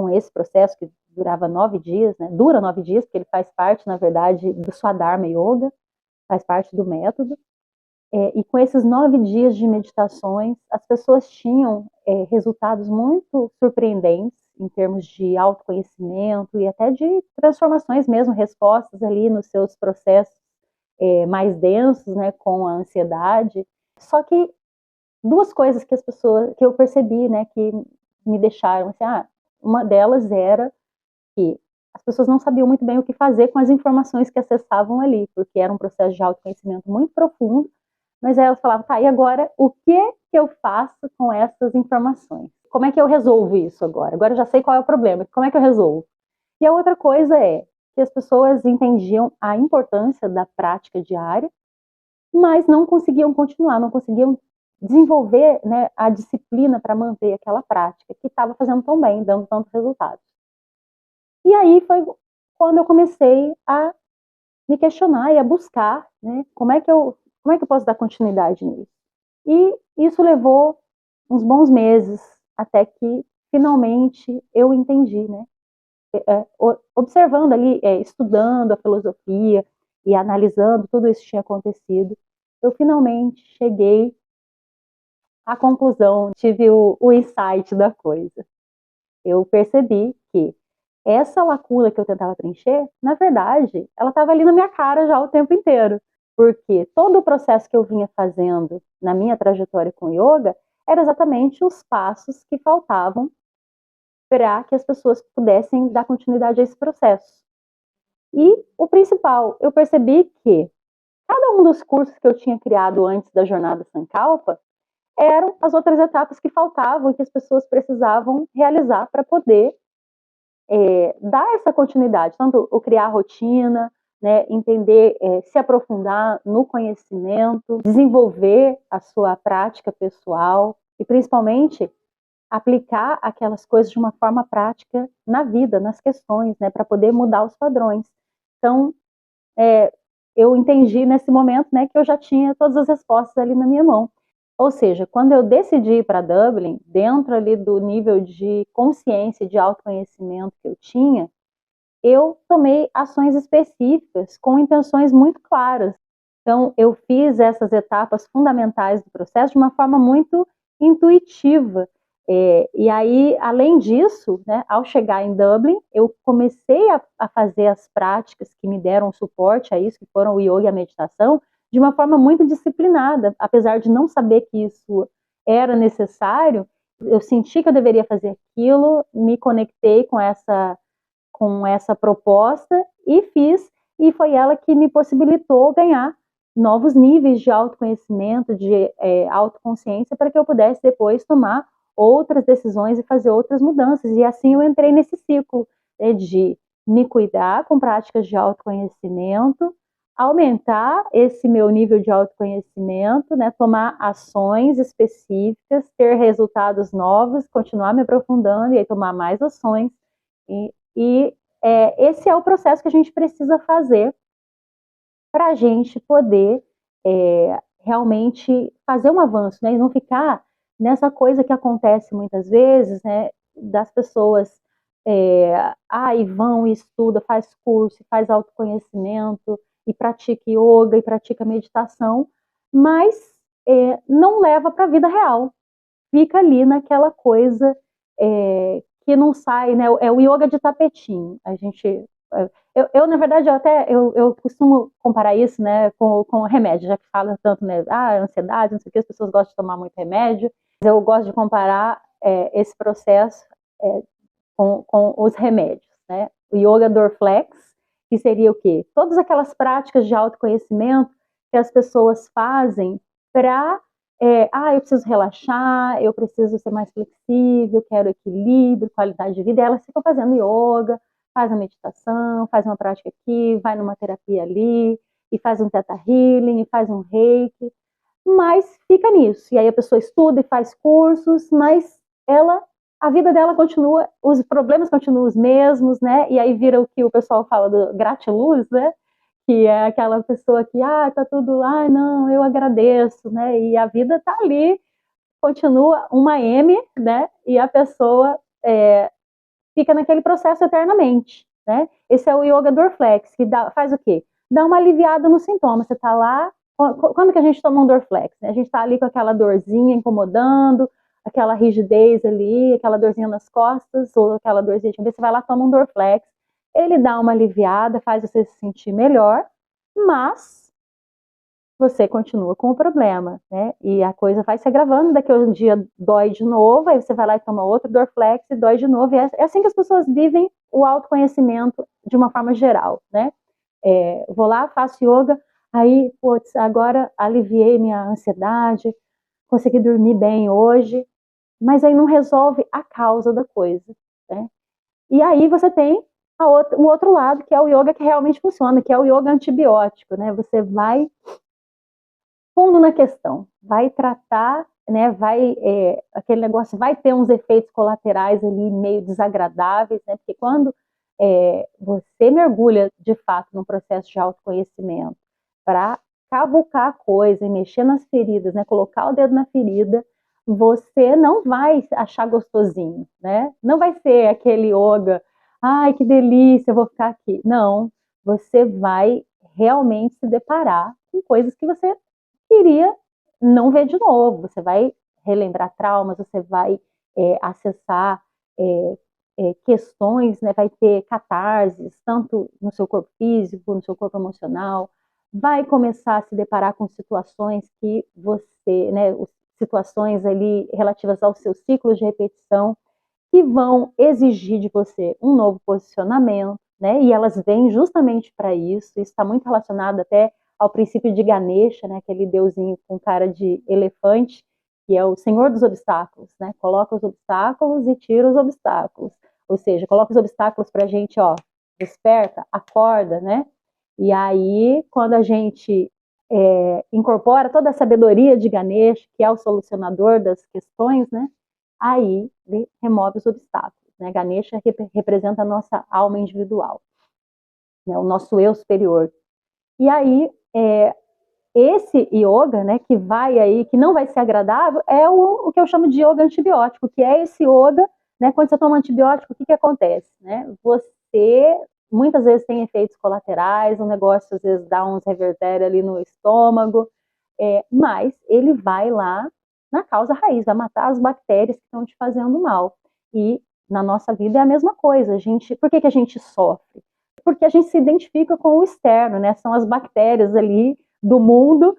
esse processo que durava 9 dias, né? Dura 9 dias, porque ele faz parte, na verdade, do Swadharma Yoga, faz parte do método. E com esses 9 dias de meditações, as pessoas tinham resultados muito surpreendentes em termos de autoconhecimento e até de transformações mesmo, respostas ali nos seus processos mais densos, né, com a ansiedade. Só que 2 coisas que eu percebi, né, que me deixaram assim, uma delas era que as pessoas não sabiam muito bem o que fazer com as informações que acessavam ali, porque era um processo de autoconhecimento muito profundo. Mas aí elas falavam, tá, e agora o que eu faço com essas informações? Como é que eu resolvo isso agora? Agora eu já sei qual é o problema, como é que eu resolvo? E a outra coisa é que as pessoas entendiam a importância da prática diária, mas não conseguiam continuar, não conseguiam desenvolver, né, a disciplina para manter aquela prática que estava fazendo tão bem, dando tantos resultados. E aí foi quando eu comecei a me questionar e a buscar, né, como é que eu posso dar continuidade nisso? E isso levou uns bons meses, até que finalmente eu entendi, né? Observando ali, estudando a filosofia e analisando tudo isso que tinha acontecido, eu finalmente cheguei à conclusão, tive o insight da coisa. Eu percebi que essa lacuna que eu tentava preencher, na verdade, ela estava ali na minha cara já o tempo inteiro. Porque todo o processo que eu vinha fazendo na minha trajetória com yoga era exatamente os passos que faltavam para que as pessoas pudessem dar continuidade a esse processo. E o principal, eu percebi que cada um dos cursos que eu tinha criado antes da jornada Sankalpa eram as outras etapas que faltavam e que as pessoas precisavam realizar para poder dar essa continuidade, tanto o criar rotina, né, entender, se aprofundar no conhecimento, desenvolver a sua prática pessoal e principalmente aplicar aquelas coisas de uma forma prática na vida, nas questões, né, para poder mudar os padrões. Então, eu entendi nesse momento, né, que eu já tinha todas as respostas ali na minha mão. Ou seja, quando eu decidi ir para Dublin, dentro ali do nível de consciência, de autoconhecimento que eu tinha, eu tomei ações específicas com intenções muito claras. Então, eu fiz essas etapas fundamentais do processo de uma forma muito intuitiva. E aí, além disso, né, ao chegar em Dublin, eu comecei a fazer as práticas que me deram suporte a isso, que foram o yoga e a meditação, de uma forma muito disciplinada. Apesar de não saber que isso era necessário, eu senti que eu deveria fazer aquilo, me conectei com essa proposta e fiz, e foi ela que me possibilitou ganhar novos níveis de autoconhecimento, de autoconsciência, para que eu pudesse depois tomar outras decisões e fazer outras mudanças. E assim eu entrei nesse ciclo, né, de me cuidar com práticas de autoconhecimento, aumentar esse meu nível de autoconhecimento, né, tomar ações específicas, ter resultados novos, continuar me aprofundando e aí tomar mais ações. E esse é o processo que a gente precisa fazer para a gente poder realmente fazer um avanço, né? E não ficar nessa coisa que acontece muitas vezes, né? Das pessoas e vão e estuda, faz curso, faz autoconhecimento, e pratica yoga, e pratica meditação, mas não leva para a vida real. Fica ali naquela coisa que não sai, né? É o yoga de tapetinho. A gente, na verdade, eu costumo comparar isso, né, com remédio, já que fala tanto, né, ansiedade, não sei o que, as pessoas gostam de tomar muito remédio. Eu gosto de comparar esse processo com os remédios, né? O yoga Dorflex, que seria o quê? Todas aquelas práticas de autoconhecimento que as pessoas fazem para eu preciso relaxar, eu preciso ser mais flexível, quero equilíbrio, qualidade de vida. E elas ficam fazendo yoga, faz a meditação, faz uma prática aqui, vai numa terapia ali, e faz um Theta Healing, e faz um Reiki, mas fica nisso. E aí a pessoa estuda e faz cursos, mas a vida dela continua, os problemas continuam os mesmos, né? E aí vira o que o pessoal fala do gratiluz, né? Que é aquela pessoa que, tá tudo, não, eu agradeço, né? E a vida tá ali, continua uma M, né? E a pessoa fica naquele processo eternamente, né? Esse é o yoga Dorflex, que faz o quê? Dá uma aliviada no sintoma. Você tá lá, quando que a gente toma um Dorflex? Né? A gente tá ali com aquela dorzinha incomodando, aquela rigidez ali, aquela dorzinha nas costas, ou aquela dorzinha de cabeça, você vai lá, toma um Dorflex, ele dá uma aliviada, faz você se sentir melhor, mas você continua com o problema, né? E a coisa vai se agravando, daqui a um dia dói de novo, aí você vai lá e toma outro Dorflex e dói de novo. E é assim que as pessoas vivem o autoconhecimento de uma forma geral, né? Vou lá, faço yoga, aí, putz, agora aliviei minha ansiedade, consegui dormir bem hoje, mas aí não resolve a causa da coisa, né? E aí você tem o outro lado, que é o yoga que realmente funciona, que é o yoga antibiótico, né? Você vai fundo na questão, vai tratar, né, aquele negócio vai ter uns efeitos colaterais ali meio desagradáveis, né, porque quando você mergulha de fato num processo de autoconhecimento para cavucar a coisa e mexer nas feridas, né, colocar o dedo na ferida, você não vai achar gostosinho, né? Não vai ser aquele yoga, ai, que delícia, eu vou ficar aqui. Não, você vai realmente se deparar com coisas que você queria não ver de novo. Você vai relembrar traumas, você vai acessar questões, né? Vai ter catarses, tanto no seu corpo físico, no seu corpo emocional, vai começar a se deparar com situações que você, né, situações ali relativas aos seus ciclos de repetição, que vão exigir de você um novo posicionamento, né? E elas vêm justamente para isso. Isso está muito relacionado até ao princípio de Ganesha, né? Aquele deusinho com cara de elefante, que é o senhor dos obstáculos, né? Coloca os obstáculos e tira os obstáculos. Ou seja, coloca os obstáculos para a gente, ó, desperta, acorda, né? E aí, quando a gente incorpora toda a sabedoria de Ganesha, que é o solucionador das questões, né? Aí ele remove os obstáculos, né? Ganesha representa a nossa alma individual, né? O nosso eu superior. E aí, esse yoga, né, que vai aí, que não vai ser agradável, é o que eu chamo de yoga antibiótico, que é esse yoga, né, quando você toma antibiótico, o que acontece, né? Você muitas vezes tem efeitos colaterais, o negócio às vezes dá uns revertério ali no estômago, mas ele vai lá na causa raiz, vai matar as bactérias que estão te fazendo mal. E na nossa vida é a mesma coisa. Por que a gente sofre? Porque a gente se identifica com o externo, né? São as bactérias ali do mundo,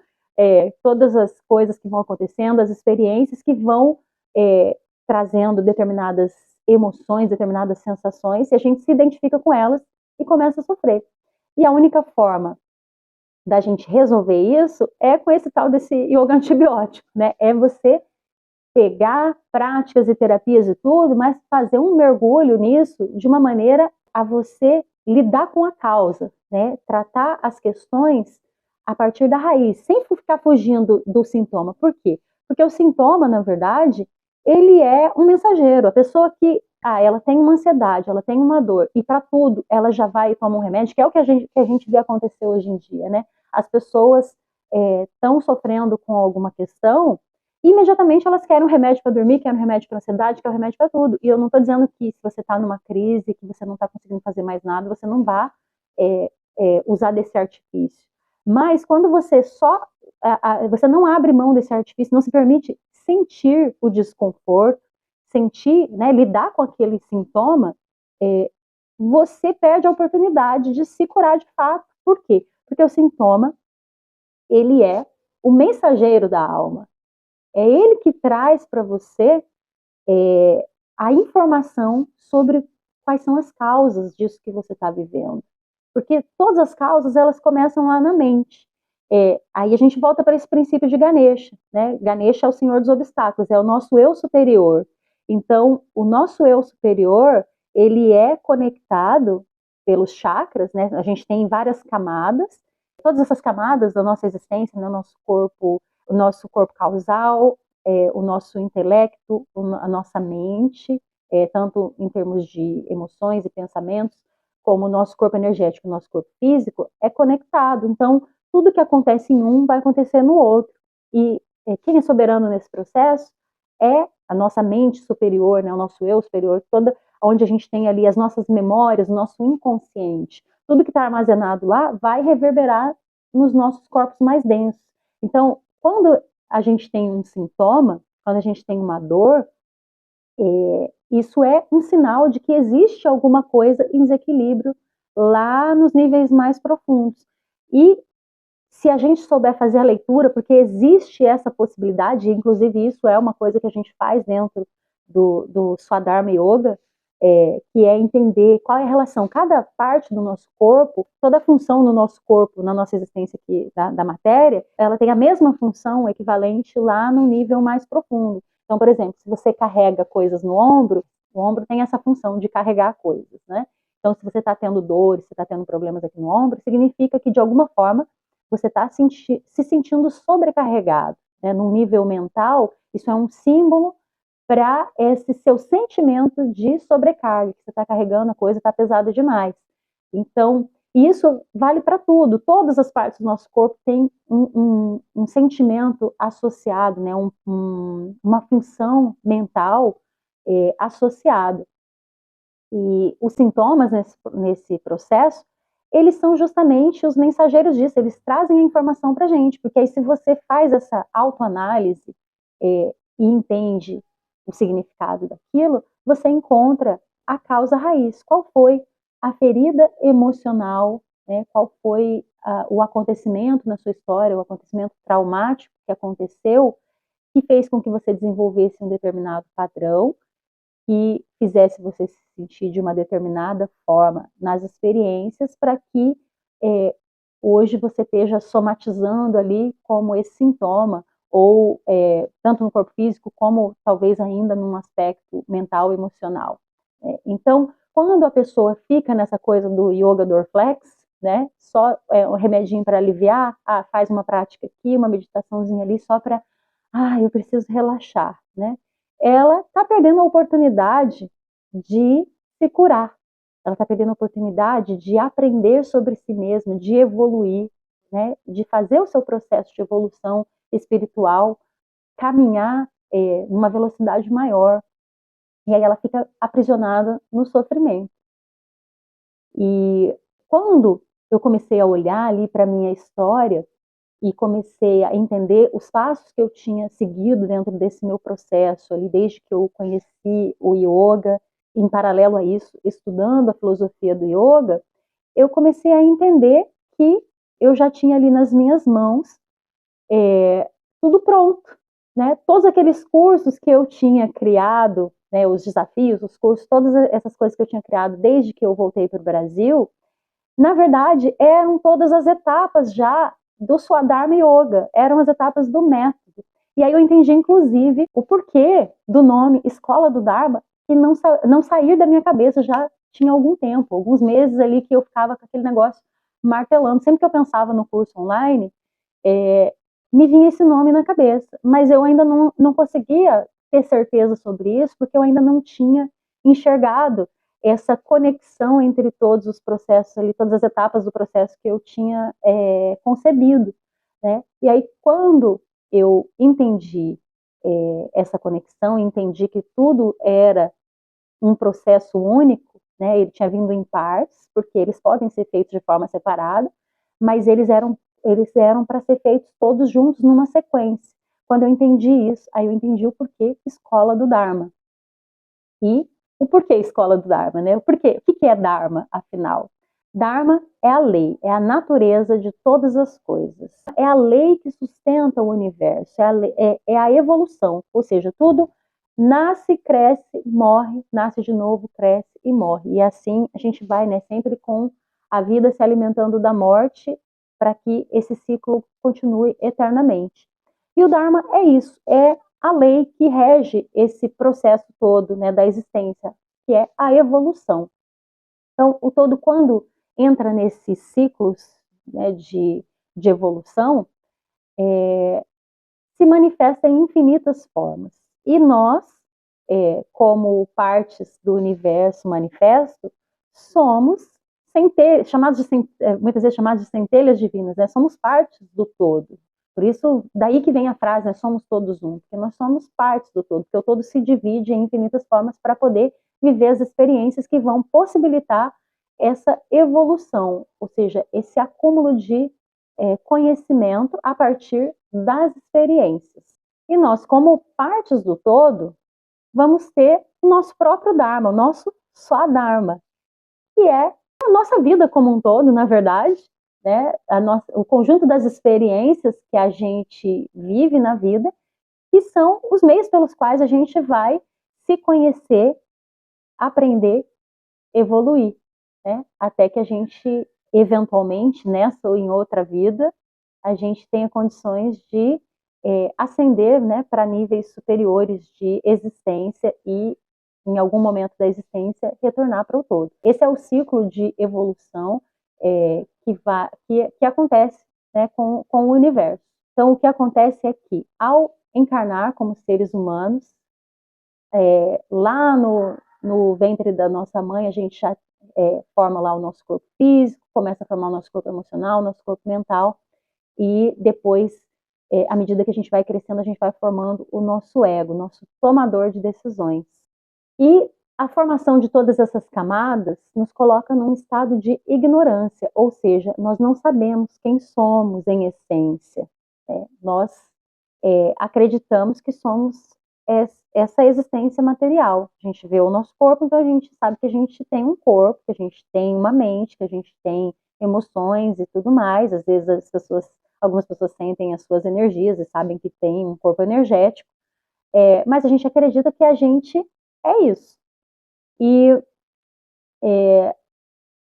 todas as coisas que vão acontecendo, as experiências que vão trazendo determinadas emoções, determinadas sensações, e a gente se identifica com elas e começa a sofrer. E a única forma da gente resolver isso é com esse tal desse yoga antibiótico, né? É você pegar práticas e terapias e tudo, mas fazer um mergulho nisso de uma maneira a você lidar com a causa, né? Tratar as questões a partir da raiz, sem ficar fugindo do sintoma. Por quê? Porque o sintoma, na verdade, ele é um mensageiro. A pessoa que, ela tem uma ansiedade, ela tem uma dor, e para tudo ela já vai e toma um remédio, que é o que a gente vê acontecer hoje em dia, né? As pessoas estão sofrendo com alguma questão, imediatamente elas querem um remédio para dormir, querem um remédio para ansiedade, querem um remédio para tudo. E eu não estou dizendo que se você está numa crise, que você não está conseguindo fazer mais nada, você não vá usar desse artifício. Mas quando você você não abre mão desse artifício, não se permite sentir o desconforto, sentir, né, lidar com aquele sintoma, você perde a oportunidade de se curar de fato. Por quê? Porque o sintoma, ele é o mensageiro da alma. É ele que traz para você a informação sobre quais são as causas disso que você está vivendo. Porque todas as causas, elas começam lá na mente. Aí a gente volta para esse princípio de Ganesha, né? Ganesha é o senhor dos obstáculos, é o nosso eu superior. Então, o nosso eu superior, ele é conectado pelos chakras, né? A gente tem várias camadas, todas essas camadas da nossa existência, no nosso corpo, o nosso corpo causal, o nosso intelecto, a nossa mente, tanto em termos de emoções e pensamentos, como o nosso corpo energético, o nosso corpo físico, é conectado. Então, tudo que acontece em um vai acontecer no outro. E quem é soberano nesse processo é a nossa mente superior, né, o nosso eu superior, toda, onde a gente tem ali as nossas memórias, o nosso inconsciente. Tudo que está armazenado lá vai reverberar nos nossos corpos mais densos. Então, quando a gente tem um sintoma, quando a gente tem uma dor, isso é um sinal de que existe alguma coisa em desequilíbrio lá nos níveis mais profundos. E se a gente souber fazer a leitura, porque existe essa possibilidade, inclusive isso é uma coisa que a gente faz dentro do Swadharma Yoga, que é entender qual é a relação, cada parte do nosso corpo, toda a função no nosso corpo, na nossa existência aqui da matéria, ela tem a mesma função equivalente lá no nível mais profundo. Então, por exemplo, se você carrega coisas no ombro, o ombro tem essa função de carregar coisas, né? Então, se você está tendo dores, se está tendo problemas aqui no ombro, significa que, de alguma forma, você está se sentindo sobrecarregado, né? Num nível mental, isso é um símbolo para esse seu sentimento de sobrecarga, que você está carregando a coisa, está pesado demais. Então, E isso vale para tudo, todas as partes do nosso corpo têm um sentimento associado, né? Uma função mental associada. E os sintomas nesse processo, eles são justamente os mensageiros disso, eles trazem a informação para a gente, porque aí se você faz essa autoanálise e entende o significado daquilo, você encontra a causa raiz. Qual foi a ferida emocional, né? Qual foi o acontecimento na sua história, o acontecimento traumático que aconteceu, que fez com que você desenvolvesse um determinado padrão, que fizesse você se sentir de uma determinada forma nas experiências, para que hoje você esteja somatizando ali como esse sintoma, ou tanto no corpo físico, como talvez ainda num aspecto mental, emocional. Então, quando a pessoa fica nessa coisa do yoga Dorflex, né, só um remedinho para aliviar, faz uma prática aqui, uma meditaçãozinha ali, só para, eu preciso relaxar, né? Ela está perdendo a oportunidade de se curar. Ela está perdendo a oportunidade de aprender sobre si mesma, de evoluir, né? De fazer o seu processo de evolução espiritual, caminhar numa velocidade maior. E aí ela fica aprisionada no sofrimento. E quando eu comecei a olhar ali para a minha história e comecei a entender os passos que eu tinha seguido dentro desse meu processo ali, desde que eu conheci o yoga, em paralelo a isso, estudando a filosofia do yoga, eu comecei a entender que eu já tinha ali nas minhas mãos tudo pronto, né? Todos aqueles cursos que eu tinha criado, né, os desafios, os cursos, todas essas coisas que eu tinha criado desde que eu voltei para o Brasil, na verdade, eram todas as etapas já do Swadharma Yoga, eram as etapas do método. E aí eu entendi, inclusive, o porquê do nome Escola do Dharma, que não sair da minha cabeça já tinha algum tempo, alguns meses ali que eu ficava com aquele negócio martelando. Sempre que eu pensava no curso online, me vinha esse nome na cabeça, mas eu ainda não conseguia ter certeza sobre isso, porque eu ainda não tinha enxergado essa conexão entre todos os processos ali, todas as etapas do processo que eu tinha concebido, né? E aí, quando eu entendi essa conexão, entendi que tudo era um processo único, né? Ele tinha vindo em partes, porque eles podem ser feitos de forma separada, mas eles eram para ser feitos todos juntos numa sequência. Quando eu entendi isso, aí eu entendi o porquê Escola do Dharma. E o porquê Escola do Dharma, né? O que é Dharma, afinal? Dharma é a lei, é a natureza de todas as coisas. É a lei que sustenta o universo, é a evolução, ou seja, tudo nasce, cresce, morre, nasce de novo, cresce e morre. E assim a gente vai, né, sempre com a vida se alimentando da morte, para que esse ciclo continue eternamente. E o Dharma é isso, é a lei que rege esse processo todo, né, da existência, que é a evolução. Então, o todo, quando entra nesses ciclos, né, de evolução, se manifesta em infinitas formas. E nós, como partes do universo manifesto, somos muitas vezes chamados de centelhas divinas, né? Somos partes do todo. Por isso, daí que vem a frase, né, somos todos um, porque nós somos partes do todo, porque o todo se divide em infinitas formas para poder viver as experiências que vão possibilitar essa evolução, ou seja, esse acúmulo de conhecimento a partir das experiências. E nós, como partes do todo, vamos ter o nosso próprio Dharma, o nosso Swadharma, que é a nossa vida como um todo, na verdade, né? O conjunto das experiências que a gente vive na vida, que são os meios pelos quais a gente vai se conhecer, aprender, evoluir, né? Até que a gente, eventualmente, nessa ou em outra vida, a gente tenha condições de ascender, né, para níveis superiores de existência e, em algum momento da existência, retornar para o todo. Esse é o ciclo de evolução que acontece, né, com o universo. Então, o que acontece é que, ao encarnar como seres humanos, lá no ventre da nossa mãe, a gente já forma lá o nosso corpo físico, começa a formar o nosso corpo emocional, o nosso corpo mental, e depois, à medida que a gente vai crescendo, a gente vai formando o nosso ego, nosso tomador de decisões. E a formação de todas essas camadas nos coloca num estado de ignorância, ou seja, nós não sabemos quem somos em essência. Nós acreditamos que somos essa existência material. A gente vê o nosso corpo, então a gente sabe que a gente tem um corpo, que a gente tem uma mente, que a gente tem emoções e tudo mais. Às vezes algumas pessoas sentem as suas energias e sabem que tem um corpo energético, mas a gente acredita que a gente é isso. E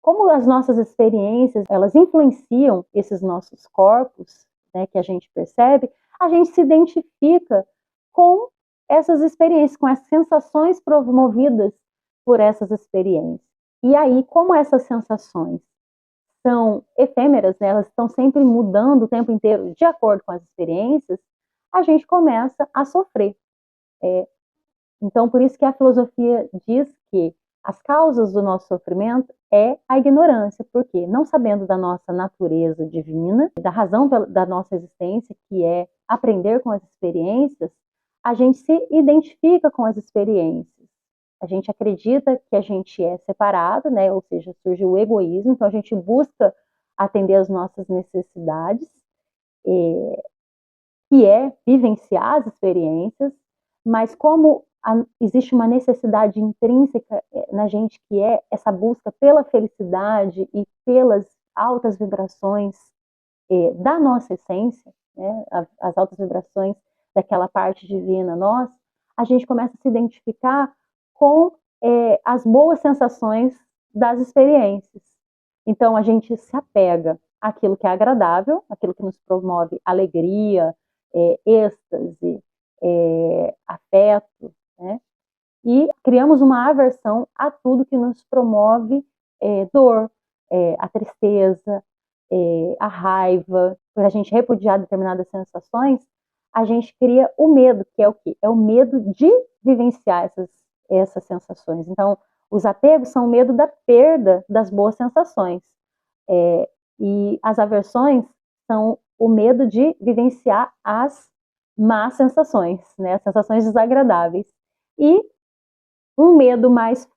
como as nossas experiências, elas influenciam esses nossos corpos, né, que a gente percebe, a gente se identifica com essas experiências, com as sensações promovidas por essas experiências. E aí, como essas sensações são efêmeras, né, elas estão sempre mudando o tempo inteiro de acordo com as experiências, a gente começa a sofrer. Então, por isso que a filosofia diz que as causas do nosso sofrimento é a ignorância, porque não sabendo da nossa natureza divina, da razão da nossa existência, que é aprender com as experiências, a gente se identifica com as experiências. A gente acredita que a gente é separado, né? Ou seja, surge o egoísmo, então a gente busca atender as nossas necessidades, que é vivenciar as experiências, mas como existe uma necessidade intrínseca na gente, que é essa busca pela felicidade e pelas altas vibrações da nossa essência, né, as altas vibrações daquela parte divina nossa, a gente começa a se identificar com as boas sensações das experiências. Então a gente se apega àquilo que é agradável, àquilo que nos promove alegria, êxtase, afeto, né? E criamos uma aversão a tudo que nos promove dor, a tristeza, a raiva. Por a gente repudiar determinadas sensações, a gente cria o medo, que é o quê? É o medo de vivenciar essas sensações. Então, os apegos são o medo da perda das boas sensações. E as aversões são o medo de vivenciar as más sensações, né? As sensações desagradáveis. E um medo mais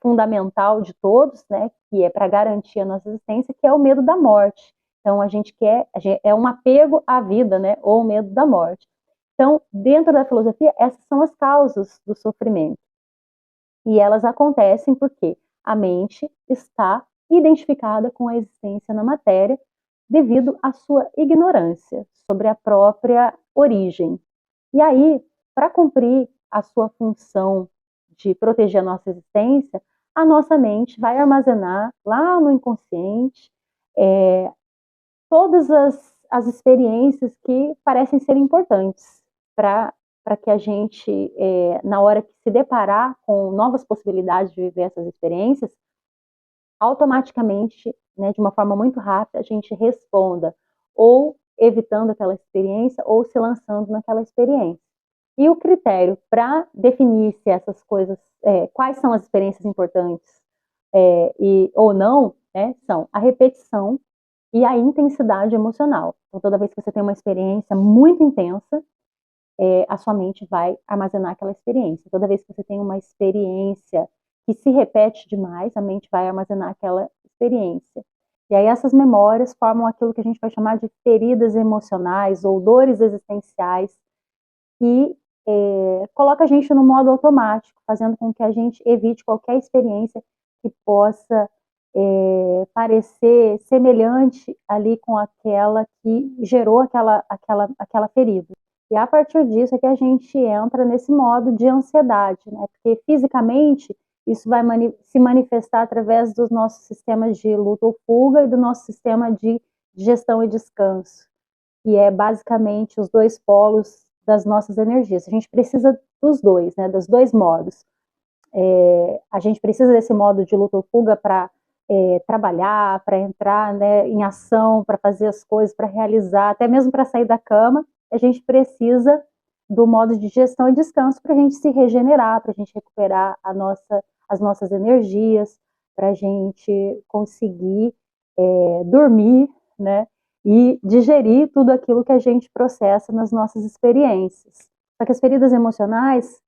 fundamental de todos, né, que é para garantir a nossa existência, que é o medo da morte. Então é um apego à vida, né, ou o medo da morte. Então, dentro da filosofia, essas são as causas do sofrimento. E elas acontecem porque a mente está identificada com a existência na matéria devido à sua ignorância sobre a própria origem. E aí, para cumprir a sua função de proteger a nossa existência, a nossa mente vai armazenar lá no inconsciente todas as experiências que parecem ser importantes para que a gente, na hora que se deparar com novas possibilidades de viver essas experiências, automaticamente, né, de uma forma muito rápida, a gente responda ou evitando aquela experiência ou se lançando naquela experiência. E o critério para definir se essas coisas, quais são as experiências importantes ou não, né, são a repetição e a intensidade emocional. Então, toda vez que você tem uma experiência muito intensa, a sua mente vai armazenar aquela experiência. Toda vez que você tem uma experiência que se repete demais, a mente vai armazenar aquela experiência. E aí essas memórias formam aquilo que a gente vai chamar de feridas emocionais ou dores existenciais, que coloca a gente no modo automático, fazendo com que a gente evite qualquer experiência que possa parecer semelhante ali com aquela que gerou aquela ferida. E a partir disso é que a gente entra nesse modo de ansiedade, né? Porque fisicamente isso vai se manifestar através dos nossos sistemas de luta ou fuga e do nosso sistema de digestão e descanso, que é basicamente os dois polos das nossas energias. A gente precisa dos dois, né? Dos dois modos. A gente precisa desse modo de luta ou fuga para trabalhar, para entrar, né, em ação, para fazer as coisas, para realizar, até mesmo para sair da cama. A gente precisa do modo de digestão e descanso para a gente se regenerar, para a gente recuperar as as nossas energias, para a gente conseguir dormir, né? E digerir tudo aquilo que a gente processa nas nossas experiências. Só que as feridas emocionais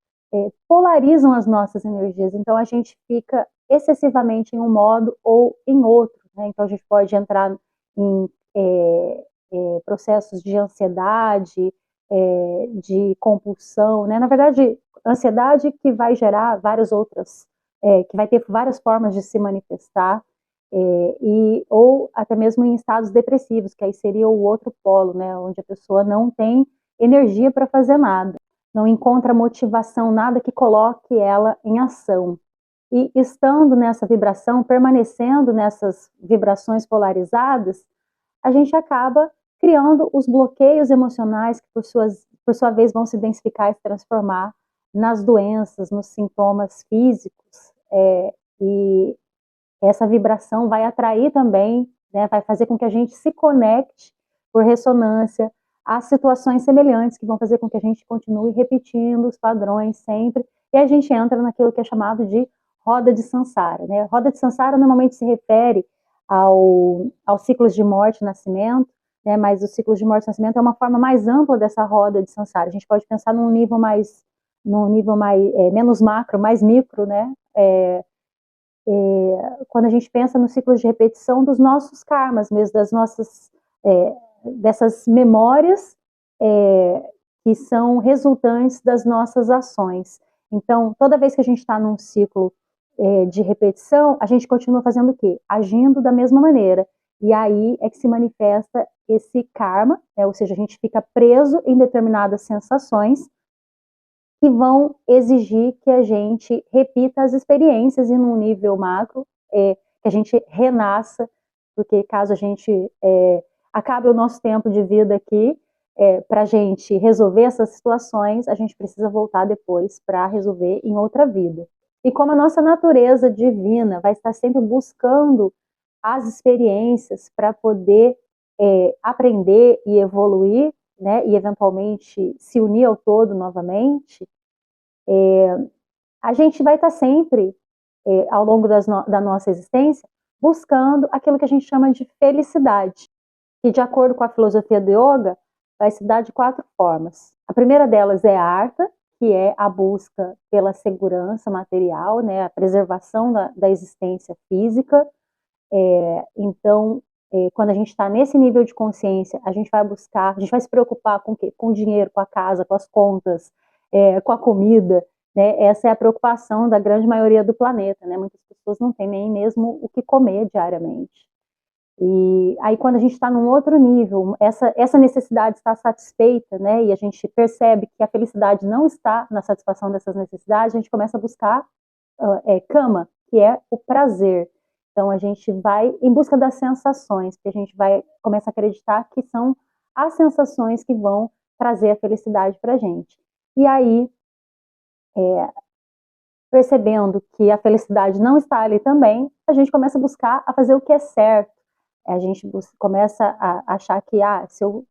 polarizam as nossas energias, então a gente fica excessivamente em um modo ou em outro, né? Então a gente pode entrar em processos de ansiedade, de compulsão, né? Na verdade, ansiedade que vai gerar várias outras, que vai ter várias formas de se manifestar, ou até mesmo em estados depressivos, que aí seria o outro polo, né? Onde a pessoa não tem energia para fazer nada, não encontra motivação, nada que coloque ela em ação. E estando nessa vibração, permanecendo nessas vibrações polarizadas, a gente acaba criando os bloqueios emocionais que, por sua vez, vão se densificar e se transformar nas doenças, nos sintomas físicos, e essa vibração vai atrair também, né, vai fazer com que a gente se conecte por ressonância a situações semelhantes que vão fazer com que a gente continue repetindo os padrões sempre, e a gente entra naquilo que é chamado de roda de samsara, né? Roda de samsara normalmente se refere aos ciclos de morte e nascimento, né? Mas os ciclos de morte e nascimento é uma forma mais ampla dessa roda de samsara. A gente pode pensar num nível mais menos macro, mais micro, né? Quando a gente pensa nos ciclos de repetição dos nossos karmas, mesmo das nossas, dessas memórias que são resultantes das nossas ações. Então, toda vez que a gente está num ciclo de repetição, a gente continua fazendo o quê? Agindo da mesma maneira. E aí é que se manifesta esse karma, ou seja, a gente fica preso em determinadas sensações que vão exigir que a gente repita as experiências e num nível macro, que a gente renasça, porque caso a gente acabe o nosso tempo de vida aqui, para a gente resolver essas situações, a gente precisa voltar depois para resolver em outra vida. E como a nossa natureza divina vai estar sempre buscando as experiências para poder aprender e evoluir, né, e eventualmente se unir ao todo novamente, a gente vai estar sempre, ao longo da nossa existência, buscando aquilo que a gente chama de felicidade, que de acordo com a filosofia do yoga, vai se dar de 4 formas. A primeira delas é a artha, que é a busca pela segurança material, né, a preservação da existência física. Então, quando a gente está nesse nível de consciência, a gente vai buscar, a gente vai se preocupar com o quê? Com o dinheiro, com a casa, com as contas, com a comida, né? Essa é a preocupação da grande maioria do planeta, né? Muitas pessoas não têm nem mesmo o que comer diariamente. E aí, quando a gente está num outro nível, essa necessidade está satisfeita, né? E a gente percebe que a felicidade não está na satisfação dessas necessidades, a gente começa a buscar kama, que é o prazer. Então, a gente vai em busca das sensações, que a gente começa a acreditar que são as sensações que vão trazer a felicidade para a gente. E aí, percebendo que a felicidade não está ali também, a gente começa a buscar a fazer o que é certo. A gente começa a achar que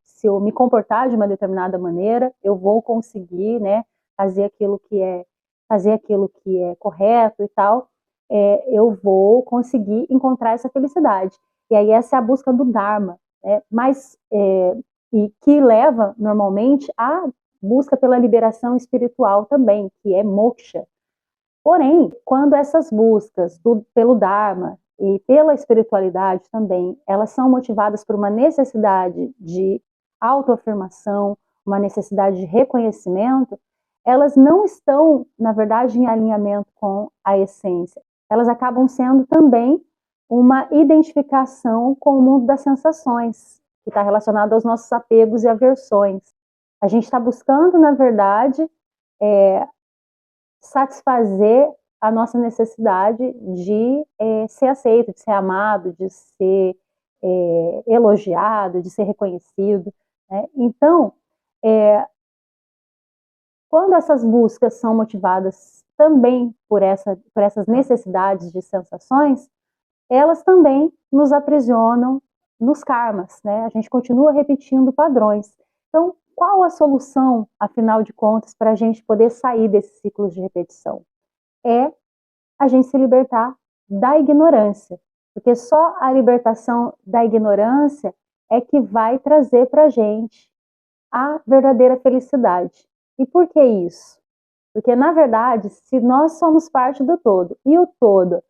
se eu me comportar de uma determinada maneira, eu vou conseguir, né, fazer aquilo que é correto e tal, eu vou conseguir encontrar essa felicidade. E aí essa é a busca do Dharma, né? E que leva normalmente à busca pela liberação espiritual também, que é moksha. Porém, quando essas buscas pelo Dharma e pela espiritualidade também, elas são motivadas por uma necessidade de autoafirmação, uma necessidade de reconhecimento, elas não estão, na verdade, em alinhamento com a essência. Elas acabam sendo também uma identificação com o mundo das sensações, que está relacionado aos nossos apegos e aversões. A gente está buscando, na verdade, satisfazer a nossa necessidade de ser aceito, de ser amado, de ser elogiado, de ser reconhecido, né? Então, quando essas buscas são motivadas também por essas necessidades de sensações, elas também nos aprisionam nos karmas, né? A gente continua repetindo padrões. Então, qual a solução, afinal de contas, para a gente poder sair desses ciclos de repetição? É a gente se libertar da ignorância, porque só a libertação da ignorância é que vai trazer para a gente a verdadeira felicidade. E por que isso? Porque, na verdade, se nós somos parte do todo e o todo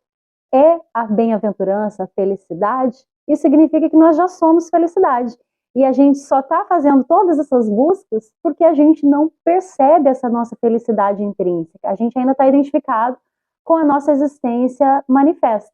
é a bem-aventurança, a felicidade, isso significa que nós já somos felicidade. E a gente só está fazendo todas essas buscas porque a gente não percebe essa nossa felicidade intrínseca. A gente ainda está identificado com a nossa existência manifesta.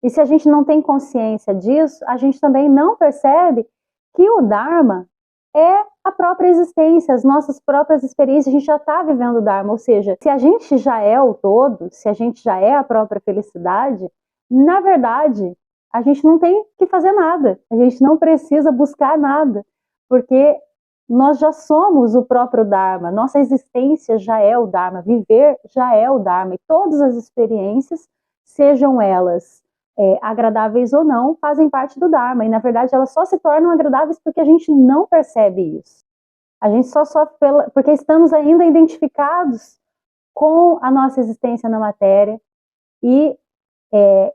E se a gente não tem consciência disso, a gente também não percebe que o Dharma é a própria existência, as nossas próprias experiências, a gente já está vivendo o Dharma, ou seja, se a gente já é o todo, se a gente já é a própria felicidade, na verdade, a gente não tem que fazer nada, a gente não precisa buscar nada, porque nós já somos o próprio Dharma, nossa existência já é o Dharma, viver já é o Dharma, e todas as experiências, sejam elas agradáveis ou não, fazem parte do Dharma, e na verdade elas só se tornam agradáveis porque a gente não percebe isso. A gente só sofre porque estamos ainda identificados com a nossa existência na matéria, e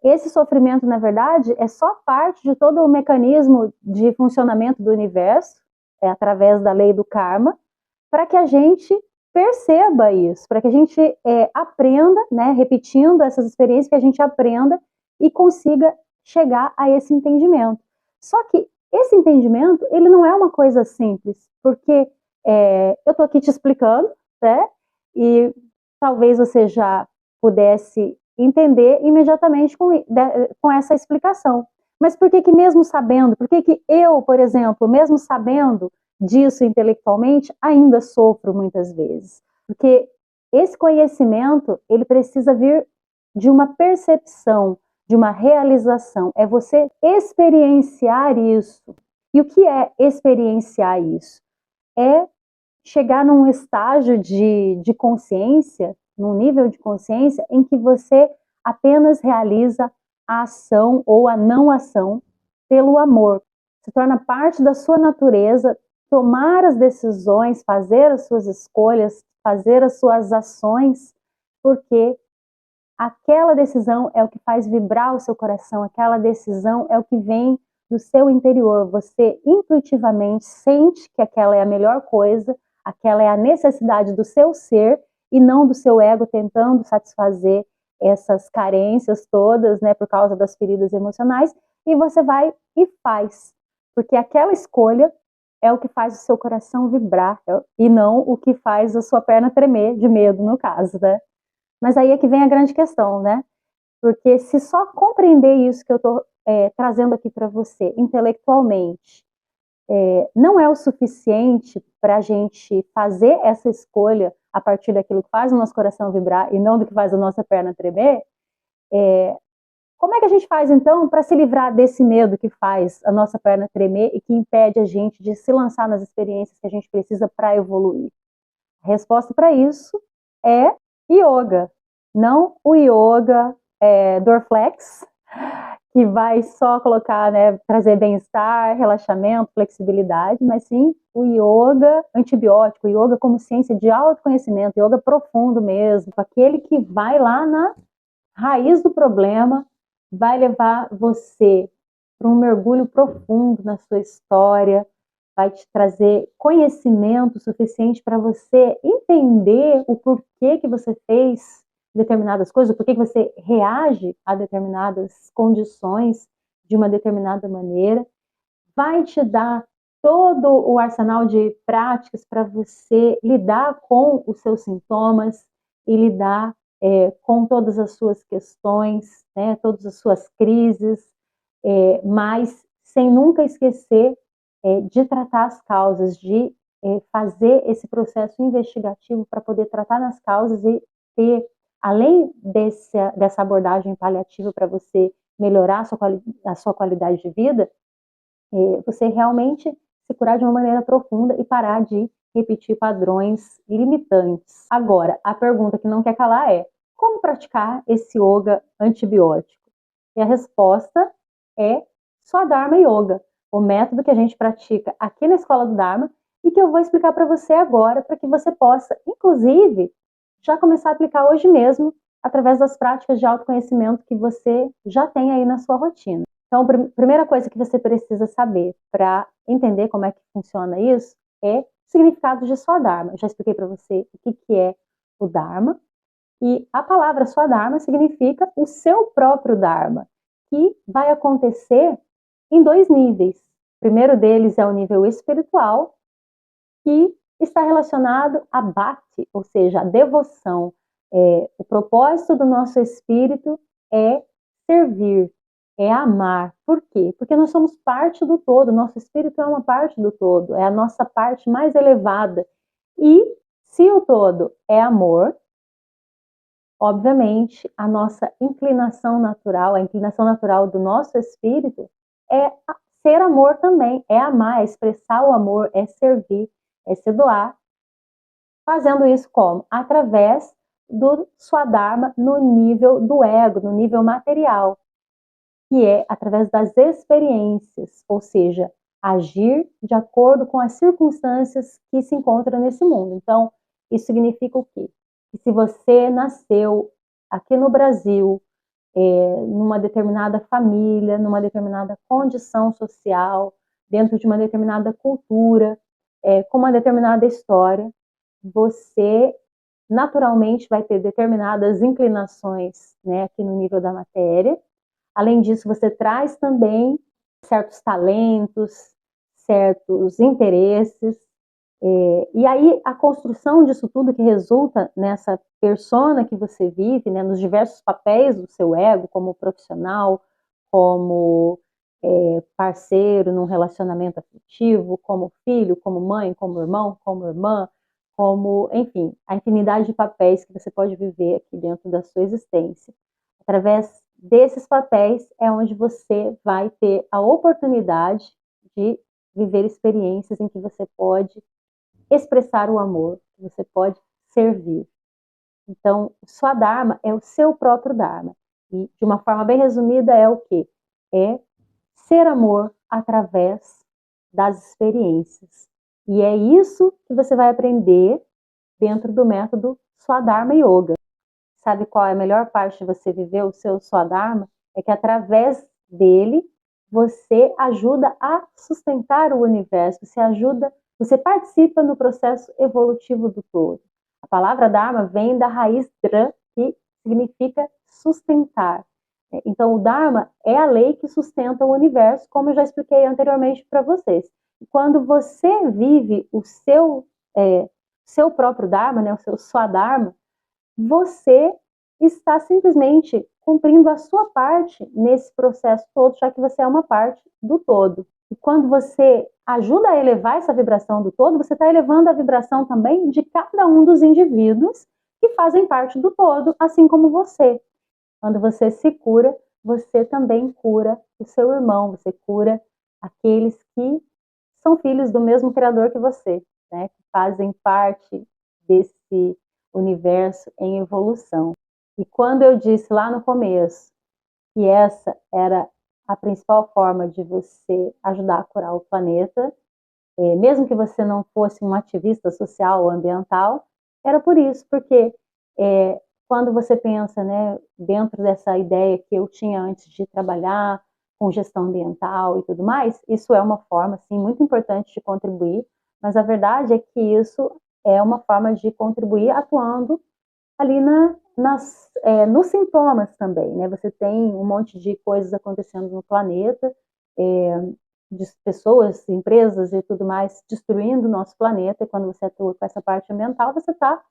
esse sofrimento, na verdade, é só parte de todo o mecanismo de funcionamento do universo, através da lei do karma, para que a gente perceba isso, para que a gente aprenda, né, repetindo essas experiências, que a gente aprenda e consiga chegar a esse entendimento. Só que esse entendimento, ele não é uma coisa simples, porque eu estou aqui te explicando, né, e talvez você já pudesse entender imediatamente com essa explicação. Mas por que mesmo sabendo, por que eu, por exemplo, mesmo sabendo disso intelectualmente, ainda sofro muitas vezes? Porque esse conhecimento, ele precisa vir de uma percepção, de uma realização, é você experienciar isso. E o que é experienciar isso? É chegar num estágio de consciência, num nível de consciência em que você apenas realiza a ação ou a não ação pelo amor. Se torna parte da sua natureza tomar as decisões, fazer as suas escolhas, fazer as suas ações, porque aquela decisão é o que faz vibrar o seu coração, aquela decisão é o que vem do seu interior. Você intuitivamente sente que aquela é a melhor coisa, aquela é a necessidade do seu ser e não do seu ego tentando satisfazer essas carências todas, né, por causa das feridas emocionais, e você vai e faz, porque aquela escolha é o que faz o seu coração vibrar e não o que faz a sua perna tremer de medo, no caso, né? Mas aí é que vem a grande questão, né? Porque se só compreender isso que eu estou trazendo aqui para você intelectualmente não é o suficiente para a gente fazer essa escolha a partir daquilo que faz o nosso coração vibrar e não do que faz a nossa perna tremer, como é que a gente faz então para se livrar desse medo que faz a nossa perna tremer e que impede a gente de se lançar nas experiências que a gente precisa para evoluir? A resposta para isso é yoga, não o yoga Dorflex, que vai só colocar, né, trazer bem-estar, relaxamento, flexibilidade, mas sim o yoga antibiótico, o yoga como ciência de autoconhecimento, yoga profundo mesmo, aquele que vai lá na raiz do problema, vai levar você para um mergulho profundo na sua história, vai te trazer conhecimento suficiente para você entender o porquê que você fez determinadas coisas, o porquê que você reage a determinadas condições de uma determinada maneira, vai te dar todo o arsenal de práticas para você lidar com os seus sintomas e lidar com todas as suas questões, né, todas as suas crises, mas sem nunca esquecer de tratar as causas, de fazer esse processo investigativo para poder tratar nas causas e ter, além dessa abordagem paliativa para você melhorar a sua qualidade de vida, você realmente se curar de uma maneira profunda e parar de repetir padrões limitantes. Agora, a pergunta que não quer calar é: como praticar esse yoga antibiótico? E a resposta é Swadharma Yoga, o método que a gente pratica aqui na Escola do Dharma e que eu vou explicar para você agora, para que você possa, inclusive, já começar a aplicar hoje mesmo através das práticas de autoconhecimento que você já tem aí na sua rotina. Então, a primeira coisa que você precisa saber para entender como é que funciona isso é o significado de Swadharma. Eu já expliquei para você o que é o Dharma, e a palavra Swadharma significa o seu próprio Dharma, que vai acontecer em 2 níveis. O primeiro deles é o nível espiritual, que está relacionado a bhakti, ou seja, a devoção. O propósito do nosso espírito é servir, é amar. Por quê? Porque nós somos parte do todo, nosso espírito é uma parte do todo, é a nossa parte mais elevada. E se o todo é amor, obviamente, a nossa inclinação natural, a inclinação natural do nosso espírito é ser amor também, é amar, é expressar o amor, é servir, é se doar. Fazendo isso como? Através do Swadharma no nível do ego, no nível material, que é através das experiências, ou seja, agir de acordo com as circunstâncias que se encontram nesse mundo. Então, isso significa o quê? Que se você nasceu aqui no Brasil, numa determinada família, numa determinada condição social, dentro de uma determinada cultura, com uma determinada história, você naturalmente vai ter determinadas inclinações, né, aqui no nível da matéria. Além disso, você traz também certos talentos, certos interesses, e aí a construção disso tudo que resulta nessa persona que você vive, né, nos diversos papéis do seu ego, como profissional, como parceiro num relacionamento afetivo, como filho, como mãe, como irmão, como irmã, como, enfim, a infinidade de papéis que você pode viver aqui dentro da sua existência. Através desses papéis é onde você vai ter a oportunidade de viver experiências em que você pode expressar o amor, que você pode servir. Então, sua Dharma é o seu próprio Dharma. E, de uma forma bem resumida, é o quê? É ser amor através das experiências. E é isso que você vai aprender dentro do método Swadharma Yoga. Sabe qual é a melhor parte de você viver o seu Swadharma? É que através dele você ajuda a sustentar o universo, você participa no processo evolutivo do todo. A palavra Dharma vem da raiz Dra, que significa sustentar. Então, o Dharma é a lei que sustenta o universo, como eu já expliquei anteriormente para vocês. E quando você vive o seu próprio Dharma, né, o seu Swadharma, você está simplesmente cumprindo a sua parte nesse processo todo, já que você é uma parte do todo. E quando você ajuda a elevar essa vibração do todo, você está elevando a vibração também de cada um dos indivíduos que fazem parte do todo, assim como você. Quando você se cura, você também cura o seu irmão, você cura aqueles que são filhos do mesmo Criador que você, né? Que fazem parte desse universo em evolução. E quando eu disse lá no começo que essa era a principal forma de você ajudar a curar o planeta, mesmo que você não fosse um ativista social ou ambiental, era por isso, porque quando você pensa, né, dentro dessa ideia que eu tinha antes de trabalhar com gestão ambiental e tudo mais, isso é uma forma, sim, muito importante de contribuir, mas a verdade é que isso é uma forma de contribuir atuando ali nos sintomas também, né? Você tem um monte de coisas acontecendo no planeta, de pessoas, empresas e tudo mais destruindo o nosso planeta, e quando você atua com essa parte ambiental, você está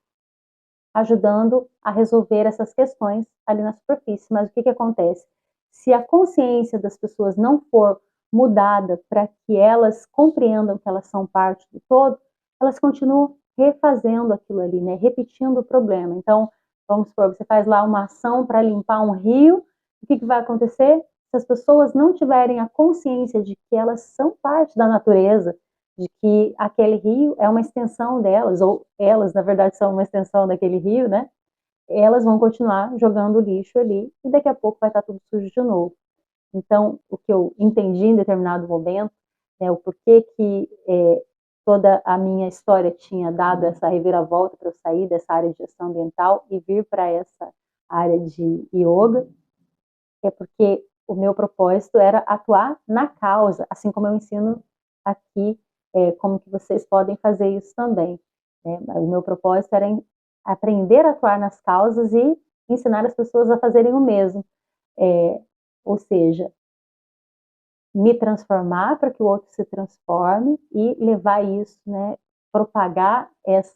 ajudando a resolver essas questões ali na superfície. Mas o que acontece? Se a consciência das pessoas não for mudada para que elas compreendam que elas são parte do todo, elas continuam refazendo aquilo ali, né? Repetindo o problema. Então, vamos supor, você faz lá uma ação para limpar um rio, o que vai acontecer? Se as pessoas não tiverem a consciência de que elas são parte da natureza, de que aquele rio é uma extensão delas, ou elas, na verdade, são uma extensão daquele rio, né? Elas vão continuar jogando lixo ali e daqui a pouco vai estar tudo sujo de novo. Então, o que eu entendi em determinado momento, né, o porquê que toda a minha história tinha dado essa reviravolta para eu sair dessa área de gestão ambiental e vir para essa área de yoga, é porque o meu propósito era atuar na causa, assim como eu ensino aqui, como que vocês podem fazer isso também, né? O meu propósito era aprender a atuar nas causas e ensinar as pessoas a fazerem o mesmo, ou seja, me transformar para que o outro se transforme e levar isso, né, propagar esse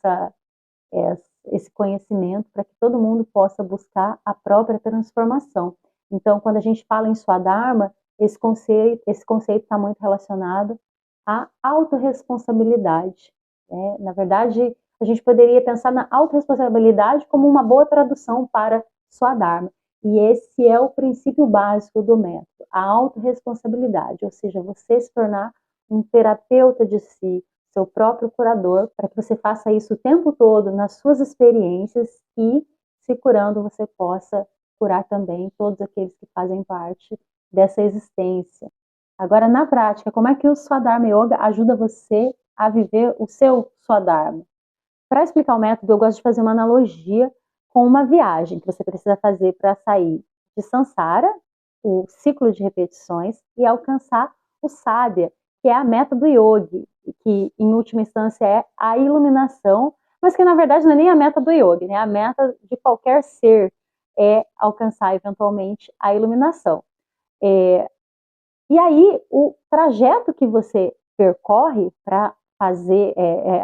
conhecimento para que todo mundo possa buscar a própria transformação. Então, quando a gente fala em Swadharma, esse conceito está muito relacionado à autorresponsabilidade, né? Na verdade, a gente poderia pensar na autorresponsabilidade como uma boa tradução para Swadharma. E esse é o princípio básico do método, a autorresponsabilidade, ou seja, você se tornar um terapeuta de si, seu próprio curador, para que você faça isso o tempo todo nas suas experiências e, se curando, você possa curar também todos aqueles que fazem parte dessa existência. Agora, na prática, como é que o Swadharma Yoga ajuda você a viver o seu Swadharma? Para explicar o método, eu gosto de fazer uma analogia com uma viagem que você precisa fazer para sair de Sansara, o ciclo de repetições, e alcançar o Sadhya, que é a meta do yogi, que em última instância é a iluminação, mas que na verdade não é nem a meta do yogi, né? A meta de qualquer ser é alcançar eventualmente a iluminação. E aí o trajeto que você percorre para fazer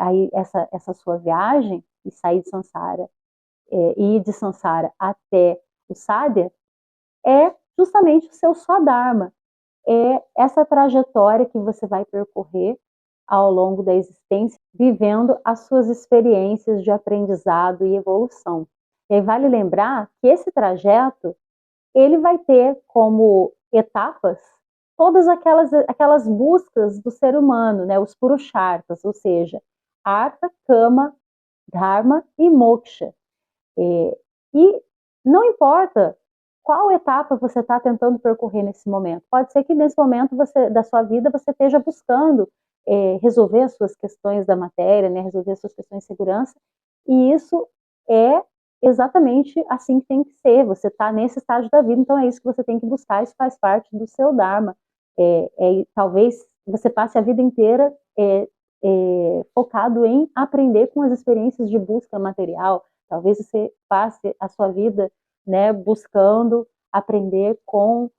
aí essa sua viagem e sair de Sansara, e ir de Sansara até o Sadhya, é justamente o seu Swadharma, é essa trajetória que você vai percorrer ao longo da existência, vivendo as suas experiências de aprendizado e evolução. E aí vale lembrar que esse trajeto, ele vai ter como etapas todas aquelas buscas do ser humano, né, os purusharthas, ou seja, Artha, Kama, Dharma e Moksha. E não importa qual etapa você está tentando percorrer nesse momento. Pode ser que nesse momento da sua vida você esteja buscando resolver as suas questões da matéria, né, resolver as suas questões de segurança, e isso é exatamente assim que tem que ser. Você está nesse estágio da vida, então é isso que você tem que buscar, isso faz parte do seu Dharma. Talvez você passe a vida inteira focado em aprender com as experiências de busca material. Talvez você passe a sua vida, né, buscando aprender com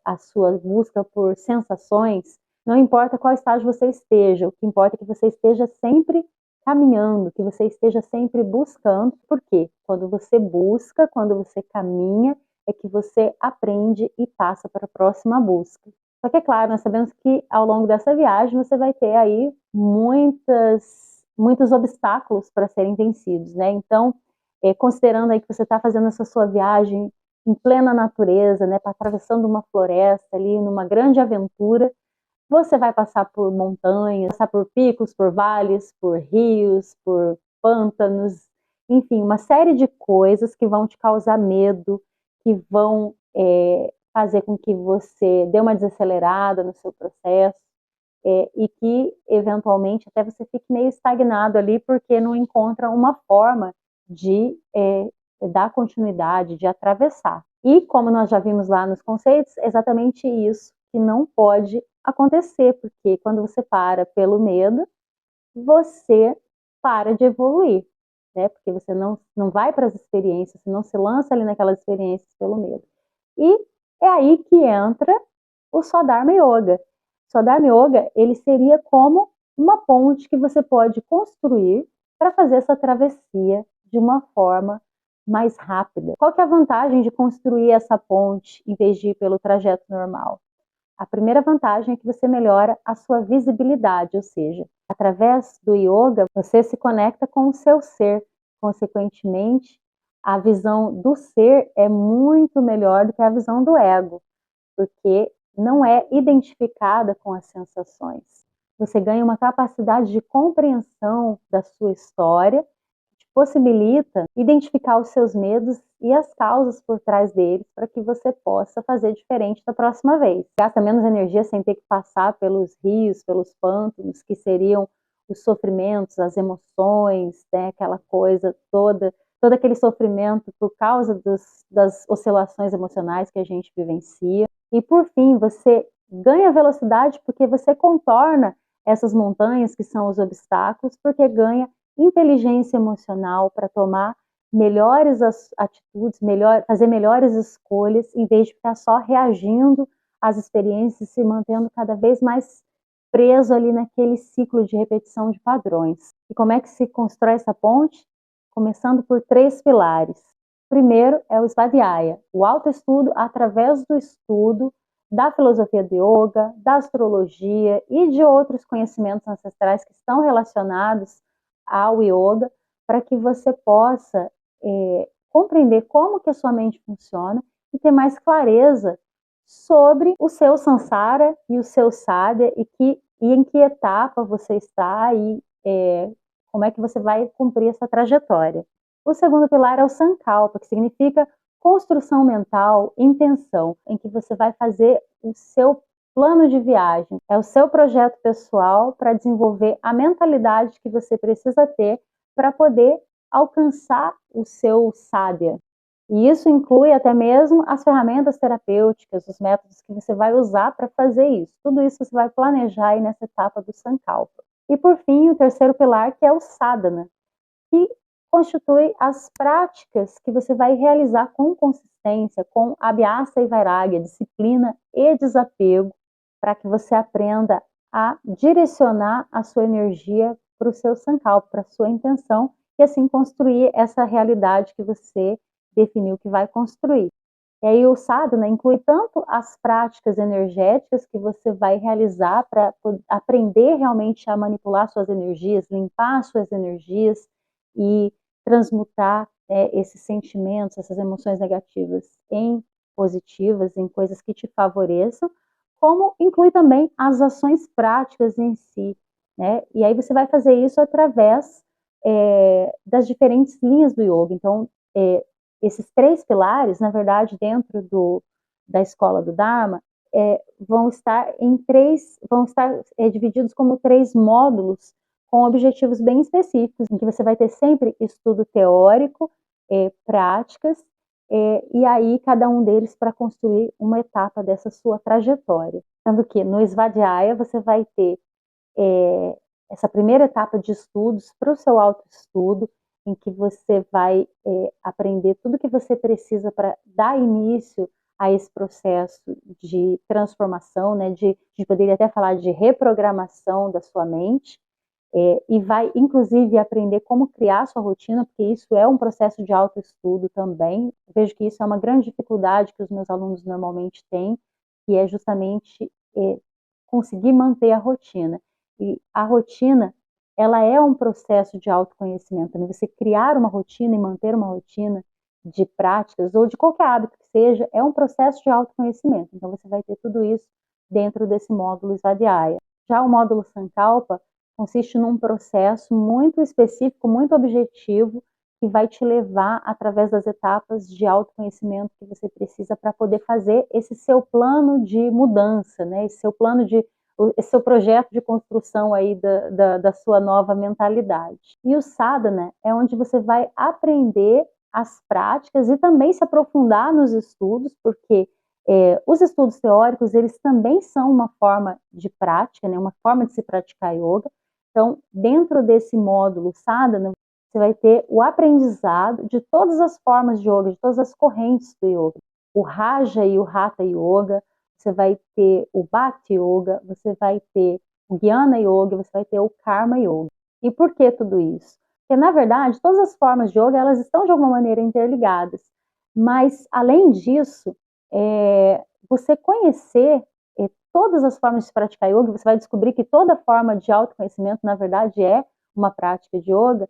a sua busca por sensações. Não importa qual estágio você esteja, o que importa é que você esteja sempre caminhando, que você esteja sempre buscando, porque quando você busca, quando você caminha, é que você aprende e passa para a próxima busca. Só que, é claro, nós sabemos que ao longo dessa viagem você vai ter aí muitos obstáculos para serem vencidos, né? Então, considerando aí que você está fazendo essa sua viagem em plena natureza, né, atravessando uma floresta ali, numa grande aventura, você vai passar por montanhas, passar por picos, por vales, por rios, por pântanos, enfim, uma série de coisas que vão te causar medo, que vão fazer com que você dê uma desacelerada no seu processo, e que, eventualmente, até você fique meio estagnado ali, porque não encontra uma forma de dar continuidade, de atravessar. E, como nós já vimos lá nos conceitos, é exatamente isso que não pode acontecer, porque quando você para pelo medo, você para de evoluir, né? Porque você não vai para as experiências, você não se lança ali naquelas experiências pelo medo. E é aí que entra o Swadharma Yoga. Swadharma Yoga, ele seria como uma ponte que você pode construir para fazer essa travessia de uma forma mais rápida. Qual que é a vantagem de construir essa ponte em vez de ir pelo trajeto normal? A primeira vantagem é que você melhora a sua visibilidade, ou seja, através do yoga, você se conecta com o seu ser. Consequentemente, a visão do ser é muito melhor do que a visão do ego, porque não é identificada com as sensações. Você ganha uma capacidade de compreensão da sua história, que te possibilita identificar os seus medos e as causas por trás deles, para que você possa fazer diferente da próxima vez. Gasta menos energia sem ter que passar pelos rios, pelos pântanos, que seriam os sofrimentos, as emoções, né, aquela coisa toda todo aquele sofrimento por causa das oscilações emocionais que a gente vivencia. E por fim, você ganha velocidade porque você contorna essas montanhas que são os obstáculos, porque ganha inteligência emocional para tomar melhores atitudes, fazer melhores escolhas, em vez de ficar só reagindo às experiências e se mantendo cada vez mais preso ali naquele ciclo de repetição de padrões. E como é que se constrói essa ponte? Começando por 3 pilares. Primeiro é o Svadhyaya, o autoestudo através do estudo da filosofia do yoga, da astrologia e de outros conhecimentos ancestrais que estão relacionados ao yoga, para que você possa compreender como que a sua mente funciona e ter mais clareza sobre o seu samsara e o seu sadhya e em que etapa você está e como é que você vai cumprir essa trajetória. O segundo pilar é o Sankalpa, que significa construção mental, intenção, em que você vai fazer o seu plano de viagem. É o seu projeto pessoal para desenvolver a mentalidade que você precisa ter para poder alcançar o seu sadhya. E isso inclui até mesmo as ferramentas terapêuticas, os métodos que você vai usar para fazer isso. Tudo isso você vai planejar aí nessa etapa do Sankalpa. E por fim, o terceiro pilar, que é o Sadhana, que constitui as práticas que você vai realizar com consistência, com abhyasa e vairagya, disciplina e desapego, para que você aprenda a direcionar a sua energia para o seu sankalpa, para a sua intenção, e assim construir essa realidade que você definiu que vai construir. E aí o sadhana inclui tanto as práticas energéticas que você vai realizar para aprender realmente a manipular suas energias, limpar suas energias e transmutar esses sentimentos, essas emoções negativas em positivas, em coisas que te favoreçam, como inclui também as ações práticas em si, né? E aí você vai fazer isso através das diferentes linhas do yoga. Então, esses 3 pilares, na verdade, dentro da escola do Dharma, vão estar divididos como 3 módulos com objetivos bem específicos, em que você vai ter sempre estudo teórico, práticas, e aí cada um deles para construir uma etapa dessa sua trajetória. Sendo que no Svadhyaya você vai ter essa primeira etapa de estudos para o seu autoestudo, em que você vai aprender tudo que você precisa para dar início a esse processo de transformação, né, de poderia até falar de reprogramação da sua mente, e vai inclusive aprender como criar sua rotina, porque isso é um processo de autoestudo também. Eu vejo que isso é uma grande dificuldade que os meus alunos normalmente têm, que é justamente conseguir manter a rotina. E a rotina, ela é um processo de autoconhecimento também. Você criar uma rotina e manter uma rotina de práticas, ou de qualquer hábito que seja, é um processo de autoconhecimento. Então você vai ter tudo isso dentro desse módulo Svadhyaya. Já o módulo Sankalpa consiste num processo muito específico, muito objetivo, que vai te levar através das etapas de autoconhecimento que você precisa para poder fazer esse seu plano de mudança, né? Esse seu projeto de construção aí da sua nova mentalidade. E o sadhana é onde você vai aprender as práticas e também se aprofundar nos estudos, porque os estudos teóricos, eles também são uma forma de prática, né? Uma forma de se praticar yoga. Então, dentro desse módulo sadhana, você vai ter o aprendizado de todas as formas de yoga, de todas as correntes do yoga. O Raja e o Hatha Yoga, você vai ter o Bhakti Yoga, você vai ter o Jnana Yoga, você vai ter o Karma Yoga. E por que tudo isso? Porque, na verdade, todas as formas de yoga, elas estão de alguma maneira interligadas. Mas, além disso, você conhecer todas as formas de praticar yoga, você vai descobrir que toda forma de autoconhecimento, na verdade, é uma prática de yoga.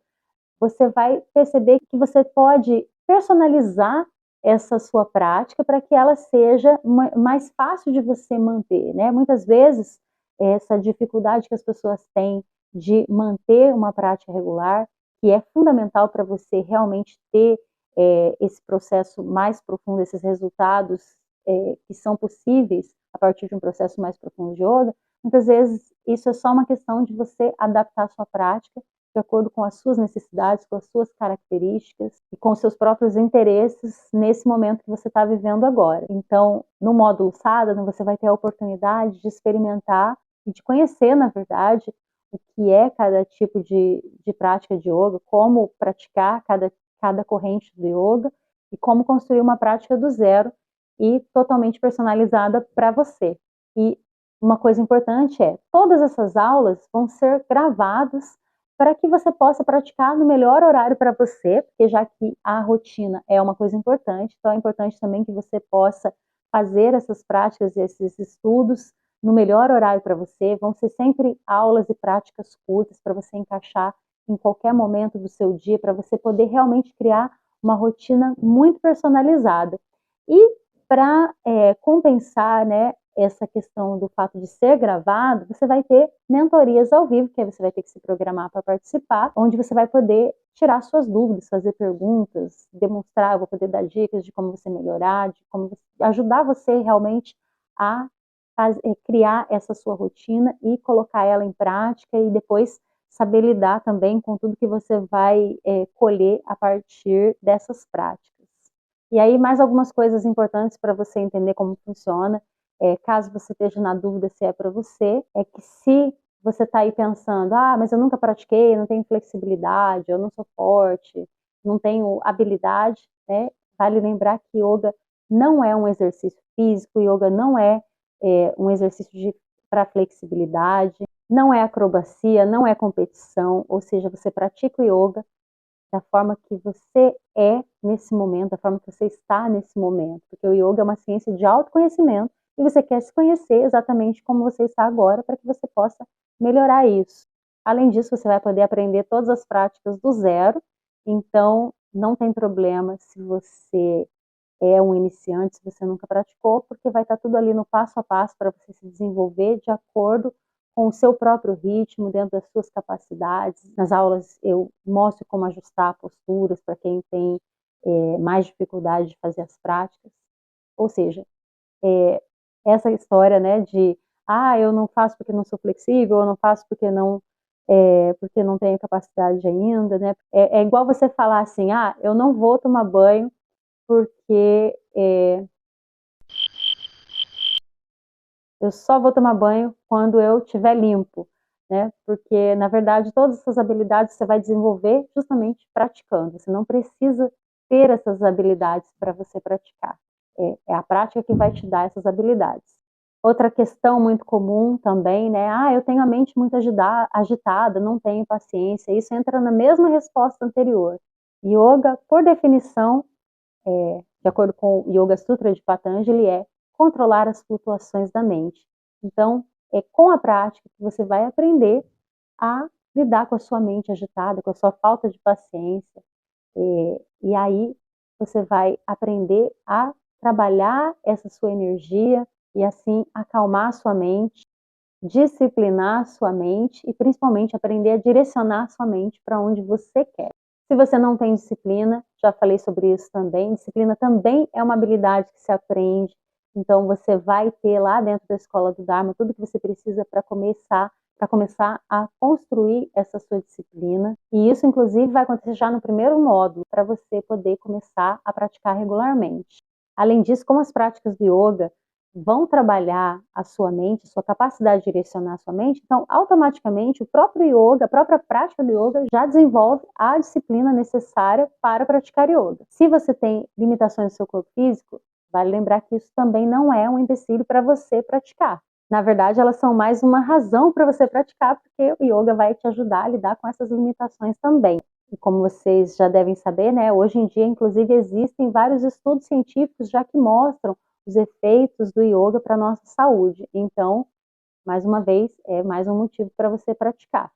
Você vai perceber que você pode personalizar essa sua prática para que ela seja mais fácil de você manter, né? Muitas vezes, essa dificuldade que as pessoas têm de manter uma prática regular, que é fundamental para você realmente ter esse processo mais profundo, esses resultados que são possíveis a partir de um processo mais profundo de yoga, muitas vezes isso é só uma questão de você adaptar a sua prática de acordo com as suas necessidades, com as suas características e com os seus próprios interesses nesse momento que você está vivendo agora. Então, no módulo Sadhana, você vai ter a oportunidade de experimentar e de conhecer, na verdade, o que é cada tipo de prática de yoga, como praticar cada corrente do yoga e como construir uma prática do zero e totalmente personalizada para você. E uma coisa importante é, todas essas aulas vão ser gravadas para que você possa praticar no melhor horário para você, porque já que a rotina é uma coisa importante, então é importante também que você possa fazer essas práticas e esses estudos no melhor horário para você. Vão ser sempre aulas e práticas curtas para você encaixar em qualquer momento do seu dia, para você poder realmente criar uma rotina muito personalizada. E para compensar, né, essa questão do fato de ser gravado, você vai ter mentorias ao vivo, que aí você vai ter que se programar para participar, onde você vai poder tirar suas dúvidas, fazer perguntas, demonstrar, eu vou poder dar dicas de como você melhorar, de como ajudar você realmente a criar essa sua rotina e colocar ela em prática e depois saber lidar também com tudo que você vai colher a partir dessas práticas. E aí, mais algumas coisas importantes para você entender como funciona, caso você esteja na dúvida se é para você, é que se você está aí pensando, mas eu nunca pratiquei, não tenho flexibilidade, eu não sou forte, não tenho habilidade, né? Vale lembrar que yoga não é um exercício físico, yoga não é um exercício para flexibilidade, não é acrobacia, não é competição, ou seja, você pratica o yoga da forma que você é nesse momento, da forma que você está nesse momento, porque o yoga é uma ciência de autoconhecimento e você quer se conhecer exatamente como você está agora para que você possa melhorar isso. Além disso, você vai poder aprender todas as práticas do zero, então não tem problema se você é um iniciante, se você nunca praticou, porque vai estar tudo ali no passo a passo para você se desenvolver de acordo com o seu próprio ritmo, dentro das suas capacidades. Nas aulas eu mostro como ajustar posturas para quem tem mais dificuldade de fazer as práticas. Ou seja, essa história, né, de eu não faço porque não sou flexível, eu não faço porque não tenho capacidade ainda, né? É igual você falar assim, eu não vou tomar banho porque eu só vou tomar banho quando eu estiver limpo, né? Porque, na verdade, todas essas habilidades você vai desenvolver justamente praticando. Você não precisa ter essas habilidades para você praticar. É a prática que vai te dar essas habilidades. Outra questão muito comum também, né? Eu tenho a mente muito agitada, não tenho paciência. Isso entra na mesma resposta anterior. Yoga, por definição, de acordo com o Yoga Sutra de Patanjali, é controlar as flutuações da mente. Então, é com a prática que você vai aprender a lidar com a sua mente agitada, com a sua falta de paciência. E aí você vai aprender a trabalhar essa sua energia e assim acalmar a sua mente, disciplinar a sua mente e principalmente aprender a direcionar a sua mente para onde você quer. Se você não tem disciplina, já falei sobre isso também, disciplina também é uma habilidade que se aprende, então você vai ter lá dentro da escola do Dharma tudo que você precisa para começar a construir essa sua disciplina, e isso inclusive vai acontecer já no primeiro módulo, para você poder começar a praticar regularmente. Além disso, como as práticas do yoga vão trabalhar a sua mente, a sua capacidade de direcionar a sua mente, então automaticamente o próprio yoga, a própria prática do yoga já desenvolve a disciplina necessária para praticar yoga. Se você tem limitações no seu corpo físico, vale lembrar que isso também não é um empecilho para você praticar. Na verdade, elas são mais uma razão para você praticar, porque o yoga vai te ajudar a lidar com essas limitações também. E como vocês já devem saber, né, hoje em dia, inclusive, existem vários estudos científicos já que mostram os efeitos do yoga para a nossa saúde. Então, mais uma vez, é mais um motivo para você praticar.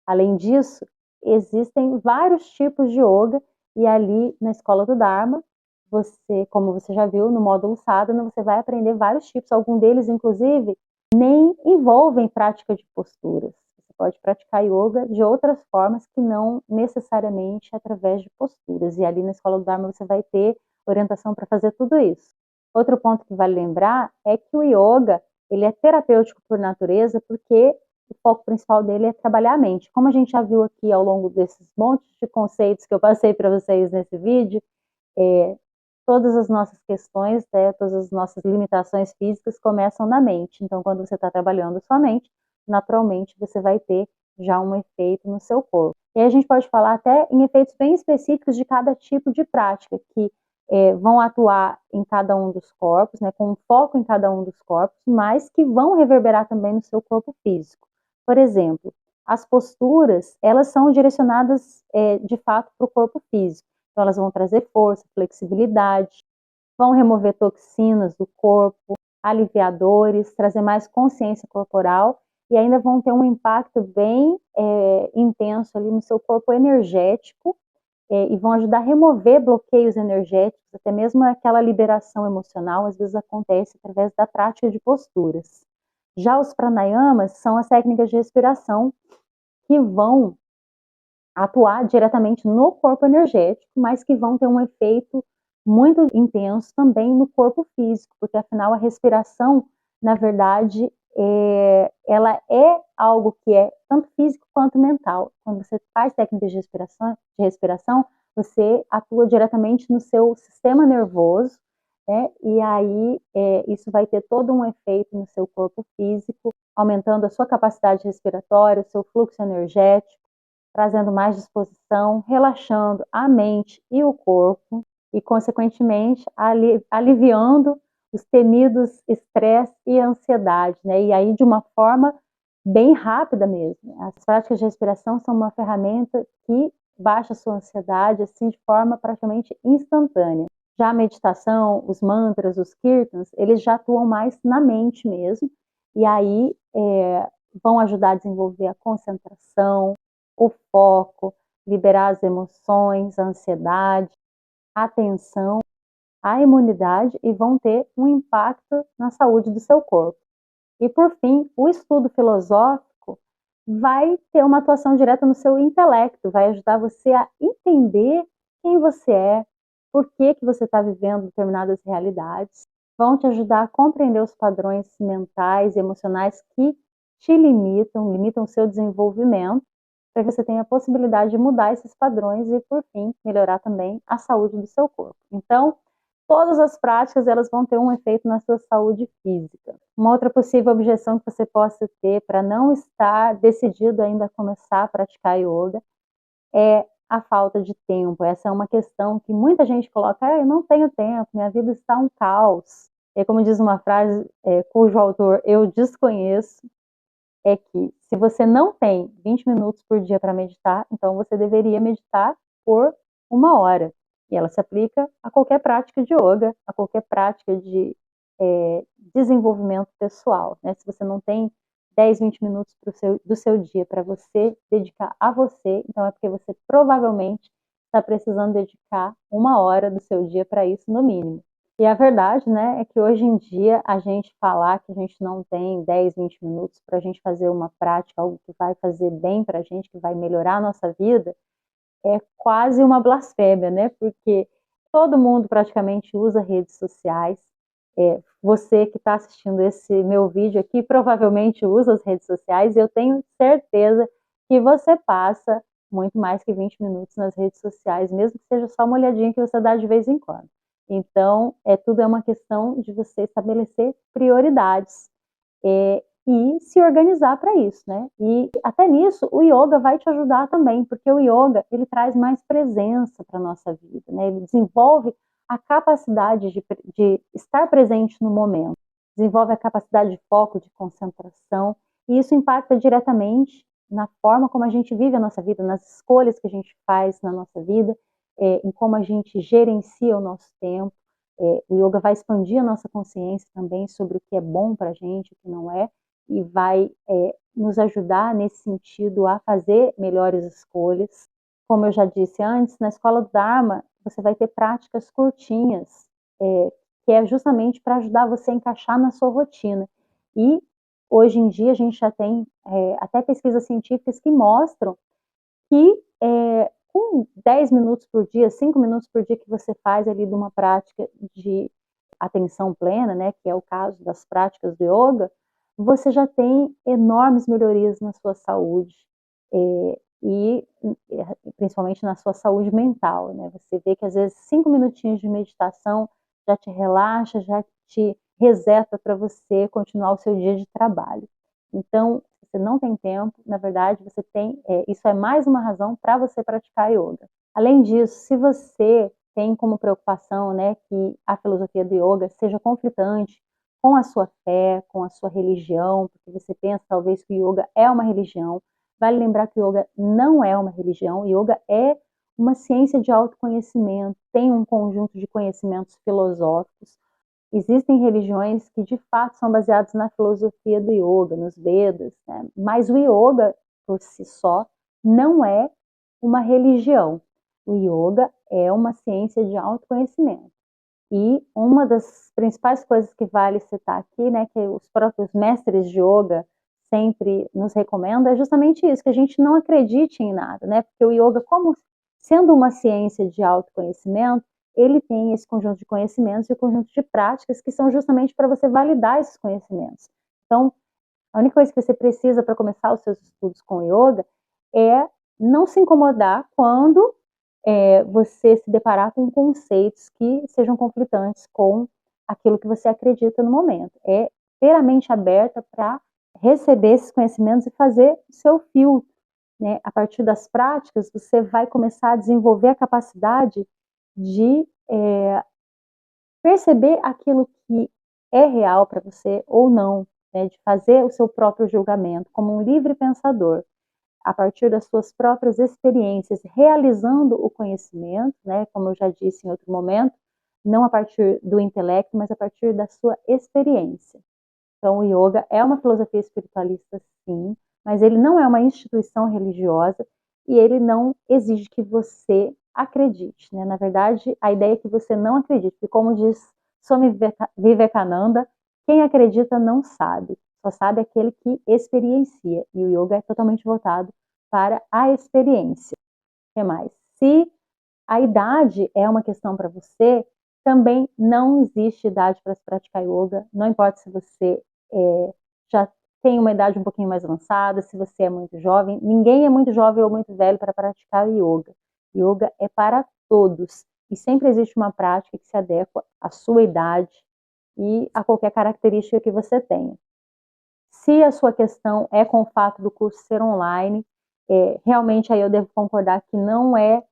Além disso, existem vários tipos de yoga e ali na Escola do Dharma, você, como você já viu no módulo Sadhana, você vai aprender vários tipos. Alguns deles, inclusive, nem envolvem prática de posturas. Você pode praticar yoga de outras formas que não necessariamente através de posturas. E ali na Escola do Dharma você vai ter orientação para fazer tudo isso. Outro ponto que vale lembrar é que o yoga ele é terapêutico por natureza porque o foco principal dele é trabalhar a mente. Como a gente já viu aqui ao longo desses montes de conceitos que eu passei para vocês nesse vídeo, todas as nossas questões, né, todas as nossas limitações físicas começam na mente. Então, quando você está trabalhando sua mente, naturalmente você vai ter já um efeito no seu corpo. E aí a gente pode falar até em efeitos bem específicos de cada tipo de prática, que vão atuar em cada um dos corpos, né, com um foco em cada um dos corpos, mas que vão reverberar também no seu corpo físico. Por exemplo, as posturas, elas são direcionadas de fato para o corpo físico. Então, elas vão trazer força, flexibilidade, vão remover toxinas do corpo, aliviadores, trazer mais consciência corporal e ainda vão ter um impacto bem intenso ali no seu corpo energético e vão ajudar a remover bloqueios energéticos, até mesmo aquela liberação emocional, às vezes acontece através da prática de posturas. Já os pranayamas são as técnicas de respiração que vão atuar diretamente no corpo energético, mas que vão ter um efeito muito intenso também no corpo físico, porque afinal a respiração, na verdade, ela é algo que é tanto físico quanto mental. Quando você faz técnicas de respiração, você atua diretamente no seu sistema nervoso, né? E aí isso vai ter todo um efeito no seu corpo físico, aumentando a sua capacidade respiratória, o seu fluxo energético, trazendo mais disposição, relaxando a mente e o corpo e, consequentemente, aliviando os temidos estresse e ansiedade, né? E aí de uma forma bem rápida mesmo. As práticas de respiração são uma ferramenta que baixa a sua ansiedade assim de forma praticamente instantânea. Já a meditação, os mantras, os kirtans, eles já atuam mais na mente mesmo, e aí vão ajudar a desenvolver a concentração, o foco, liberar as emoções, a ansiedade, a atenção, a imunidade e vão ter um impacto na saúde do seu corpo. E por fim, o estudo filosófico vai ter uma atuação direta no seu intelecto, vai ajudar você a entender quem você é, por que você está vivendo determinadas realidades, vão te ajudar a compreender os padrões mentais e emocionais que te limitam o seu desenvolvimento, para que você tenha a possibilidade de mudar esses padrões e, por fim, melhorar também a saúde do seu corpo. Então, todas as práticas elas vão ter um efeito na sua saúde física. Uma outra possível objeção que você possa ter para não estar decidido ainda a começar a praticar yoga é a falta de tempo. Essa é uma questão que muita gente coloca, eu não tenho tempo, minha vida está um caos. É como diz uma frase cujo autor eu desconheço, é que se você não tem 20 minutos por dia para meditar, então você deveria meditar por 1 hora. E ela se aplica a qualquer prática de yoga, a qualquer prática de desenvolvimento pessoal, né? Se você não tem 10, 20 minutos do seu dia para você dedicar a você, então é porque você provavelmente está precisando dedicar 1 hora do seu dia para isso, no mínimo. E a verdade, né, é que hoje em dia a gente falar que a gente não tem 10, 20 minutos para a gente fazer uma prática, algo que vai fazer bem para a gente, que vai melhorar a nossa vida, é quase uma blasfêmia, né? Porque todo mundo praticamente usa redes sociais. Você que está assistindo esse meu vídeo aqui provavelmente usa as redes sociais e eu tenho certeza que você passa muito mais que 20 minutos nas redes sociais, mesmo que seja só uma olhadinha que você dá de vez em quando. Então, tudo é uma questão de você estabelecer prioridades e se organizar para isso, né? E até nisso o yoga vai te ajudar também, porque o yoga ele traz mais presença para a nossa vida, né? Ele desenvolve a capacidade de estar presente no momento, desenvolve a capacidade de foco, de concentração, e isso impacta diretamente na forma como a gente vive a nossa vida, nas escolhas que a gente faz na nossa vida, em como a gente gerencia o nosso tempo. O yoga vai expandir a nossa consciência também sobre o que é bom para a gente, o que não é, e vai nos ajudar nesse sentido a fazer melhores escolhas. Como eu já disse antes, na escola do Dharma você vai ter práticas curtinhas, que é justamente para ajudar você a encaixar na sua rotina. E hoje em dia a gente já tem até pesquisas científicas que mostram que com 10 minutos por dia, 5 minutos por dia que você faz ali de uma prática de atenção plena, né, que é o caso das práticas do yoga, você já tem enormes melhorias na sua saúde, e principalmente na sua saúde mental, né? Você vê que às vezes 5 minutinhos de meditação já te relaxa, já te reseta para você continuar o seu dia de trabalho. Então, se você não tem tempo, na verdade, você tem, isso é mais uma razão para você praticar yoga. Além disso, se você tem como preocupação, né, que a filosofia do yoga seja conflitante com a sua fé, com a sua religião, porque você pensa talvez que o yoga é uma religião, vale lembrar que o yoga não é uma religião, o yoga é uma ciência de autoconhecimento, tem um conjunto de conhecimentos filosóficos. Existem religiões que de fato são baseadas na filosofia do yoga, nos Vedas, né? Mas o yoga por si só não é uma religião. O yoga é uma ciência de autoconhecimento. E uma das principais coisas que vale citar aqui, né, que os próprios mestres de yoga sempre nos recomendam, é justamente isso, que a gente não acredite em nada, né? Porque o yoga, como sendo uma ciência de autoconhecimento, ele tem esse conjunto de conhecimentos e o conjunto de práticas que são justamente para você validar esses conhecimentos. Então, a única coisa que você precisa para começar os seus estudos com yoga é não se incomodar quando você se deparar com conceitos que sejam conflitantes com aquilo que você acredita no momento. É ter a mente aberta para receber esses conhecimentos e fazer o seu filtro, né? A partir das práticas, você vai começar a desenvolver a capacidade de perceber aquilo que é real para você ou não, né? De fazer o seu próprio julgamento como um livre pensador a partir das suas próprias experiências, realizando o conhecimento, né, como eu já disse em outro momento, não a partir do intelecto, mas a partir da sua experiência. Então, o yoga é uma filosofia espiritualista, sim, mas ele não é uma instituição religiosa e ele não exige que você acredite, né? Na verdade, a ideia é que você não acredite, porque como diz Swami Vivekananda, quem acredita não sabe, só sabe aquele que experiencia, e o yoga é totalmente voltado para a experiência. O que mais? Se a idade é uma questão para você, também não existe idade para se praticar yoga, não importa se você já tem uma idade um pouquinho mais avançada, se você é muito jovem, ninguém é muito jovem ou muito velho para praticar yoga. Yoga é para todos e sempre existe uma prática que se adequa à sua idade e a qualquer característica que você tenha. Se a sua questão é com o fato do curso ser online, realmente aí eu devo concordar que não é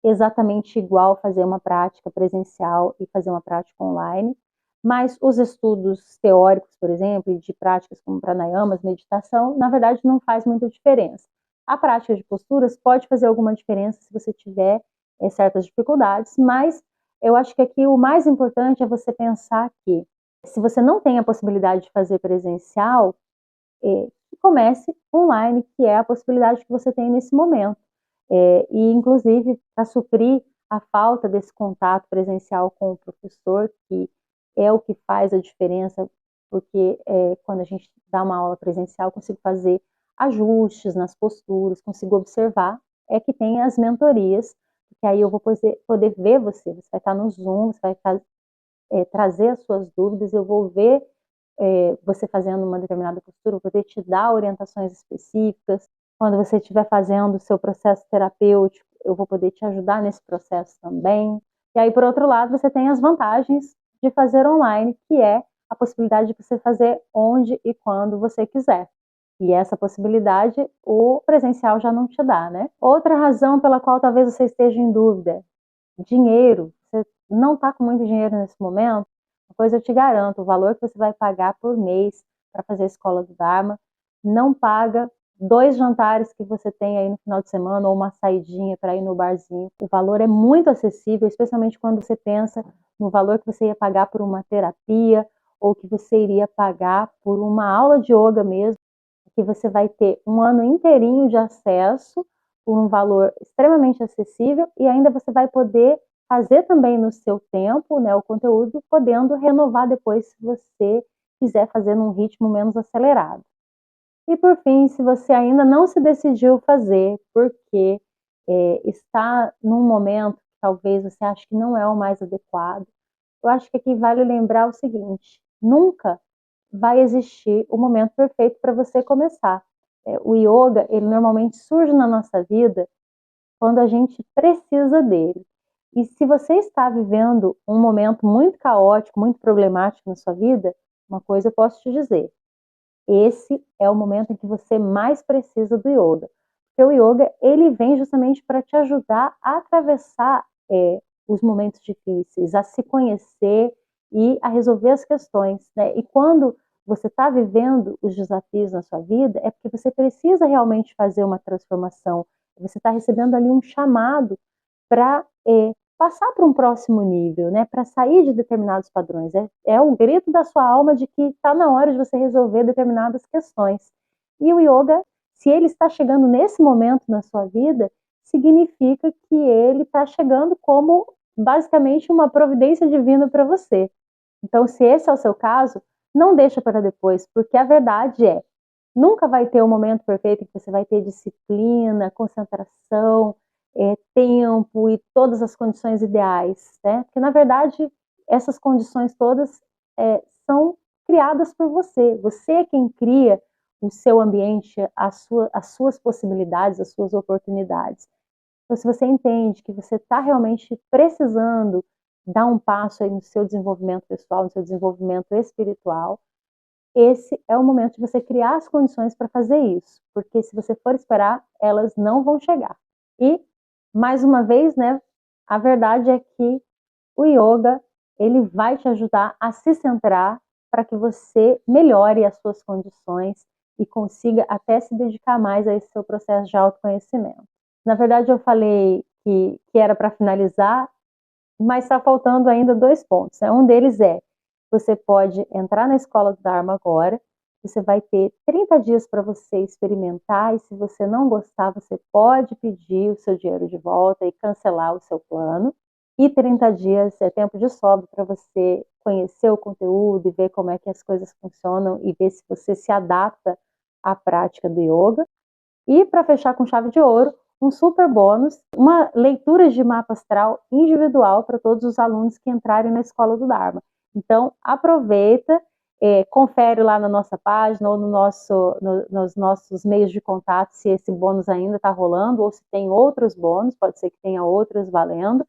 exatamente igual fazer uma prática presencial e fazer uma prática online, mas os estudos teóricos, por exemplo, de práticas como pranayamas, meditação, na verdade não faz muita diferença. A prática de posturas pode fazer alguma diferença se você tiver certas dificuldades, mas eu acho que aqui o mais importante é você pensar que se você não tem a possibilidade de fazer presencial, que comece online, que é a possibilidade que você tem nesse momento. E, inclusive, para suprir a falta desse contato presencial com o professor, que é o que faz a diferença, porque quando a gente dá uma aula presencial, eu consigo fazer ajustes nas posturas, consigo observar, é que tem as mentorias, que aí eu vou poder ver você, você vai estar no Zoom, você vai trazer as suas dúvidas, eu vou ver você fazendo uma determinada postura, eu vou poder te dar orientações específicas. Quando você estiver fazendo o seu processo terapêutico, eu vou poder te ajudar nesse processo também. E aí, por outro lado, você tem as vantagens de fazer online, que é a possibilidade de você fazer onde e quando você quiser. E essa possibilidade o presencial já não te dá, né? Outra razão pela qual talvez você esteja em dúvida, dinheiro. Você não está com muito dinheiro nesse momento? Uma coisa eu te garanto, o valor que você vai pagar por mês para fazer a escola do Dharma não paga 2 jantares que você tem aí no final de semana ou uma saidinha para ir no barzinho. O valor é muito acessível, especialmente quando você pensa no valor que você ia pagar por uma terapia ou que você iria pagar por uma aula de yoga mesmo, que você vai ter um ano inteirinho de acesso por um valor extremamente acessível e ainda você vai poder fazer também no seu tempo, né, o conteúdo, podendo renovar depois se você quiser fazer num ritmo menos acelerado. E por fim, se você ainda não se decidiu fazer, porque está num momento que talvez você ache que não é o mais adequado, eu acho que aqui vale lembrar o seguinte: nunca vai existir o momento perfeito para você começar. O yoga, ele normalmente surge na nossa vida quando a gente precisa dele. E se você está vivendo um momento muito caótico, muito problemático na sua vida, uma coisa eu posso te dizer: esse é o momento em que você mais precisa do yoga. Porque o yoga, ele vem justamente para te ajudar a atravessar os momentos difíceis, a se conhecer e a resolver as questões, né? E quando você está vivendo os desafios na sua vida, é porque você precisa realmente fazer uma transformação. Você está recebendo ali um chamado para passar para um próximo nível, né? Para sair de determinados padrões. É o grito da sua alma de que está na hora de você resolver determinadas questões. E o yoga, se ele está chegando nesse momento na sua vida, significa que ele está chegando como basicamente uma providência divina para você. Então, se esse é o seu caso, não deixa para depois, porque a verdade é, nunca vai ter o momento perfeito em que você vai ter disciplina, concentração, tempo e todas as condições ideais, né? Porque, na verdade, essas condições todas são criadas por você. Você é quem cria o seu ambiente, as suas possibilidades, as suas oportunidades. Então, se você entende que você está realmente precisando dar um passo aí no seu desenvolvimento pessoal, no seu desenvolvimento espiritual, esse é o momento de você criar as condições para fazer isso, porque se você for esperar, elas não vão chegar. E, mais uma vez, né, a verdade é que o yoga, ele vai te ajudar a se centrar para que você melhore as suas condições e consiga até se dedicar mais a esse seu processo de autoconhecimento. Na verdade, eu falei que era para finalizar, mas está faltando ainda 2 pontos, né? Um deles é, você pode entrar na escola do Dharma agora, você vai ter 30 dias para você experimentar, e se você não gostar, você pode pedir o seu dinheiro de volta e cancelar o seu plano. E 30 dias é tempo de sobra para você conhecer o conteúdo e ver como é que as coisas funcionam e ver se você se adapta à prática do yoga. E para fechar com chave de ouro, um super bônus, uma leitura de mapa astral individual para todos os alunos que entrarem na Escola do Dharma. Então, aproveita, confere lá na nossa página ou nos nossos meios de contato se esse bônus ainda está rolando ou se tem outros bônus, pode ser que tenha outros valendo,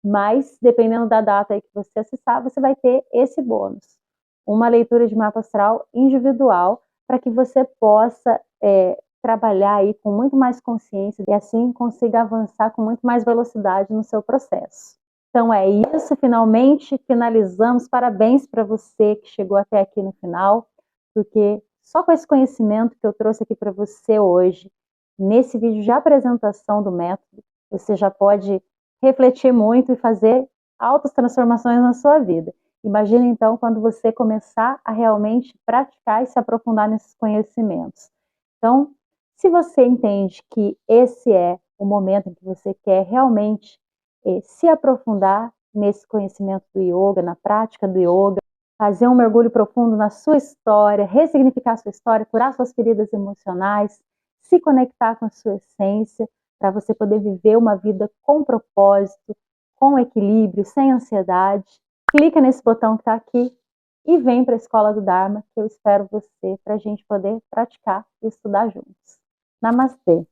mas dependendo da data aí que você acessar, você vai ter esse bônus. Uma leitura de mapa astral individual para que você possa trabalhar aí com muito mais consciência e assim consiga avançar com muito mais velocidade no seu processo. Então é isso, finalmente finalizamos. Parabéns para você que chegou até aqui no final, porque só com esse conhecimento que eu trouxe aqui para você hoje, nesse vídeo de apresentação do método, você já pode refletir muito e fazer altas transformações na sua vida. Imagina então quando você começar a realmente praticar e se aprofundar nesses conhecimentos. Então, se você entende que esse é o momento em que você quer realmente se aprofundar nesse conhecimento do yoga, na prática do yoga, fazer um mergulho profundo na sua história, ressignificar a sua história, curar suas feridas emocionais, se conectar com a sua essência, para você poder viver uma vida com propósito, com equilíbrio, sem ansiedade, clica nesse botão que está aqui e vem para a Escola do Dharma, que eu espero você para a gente poder praticar e estudar juntos. Namastê!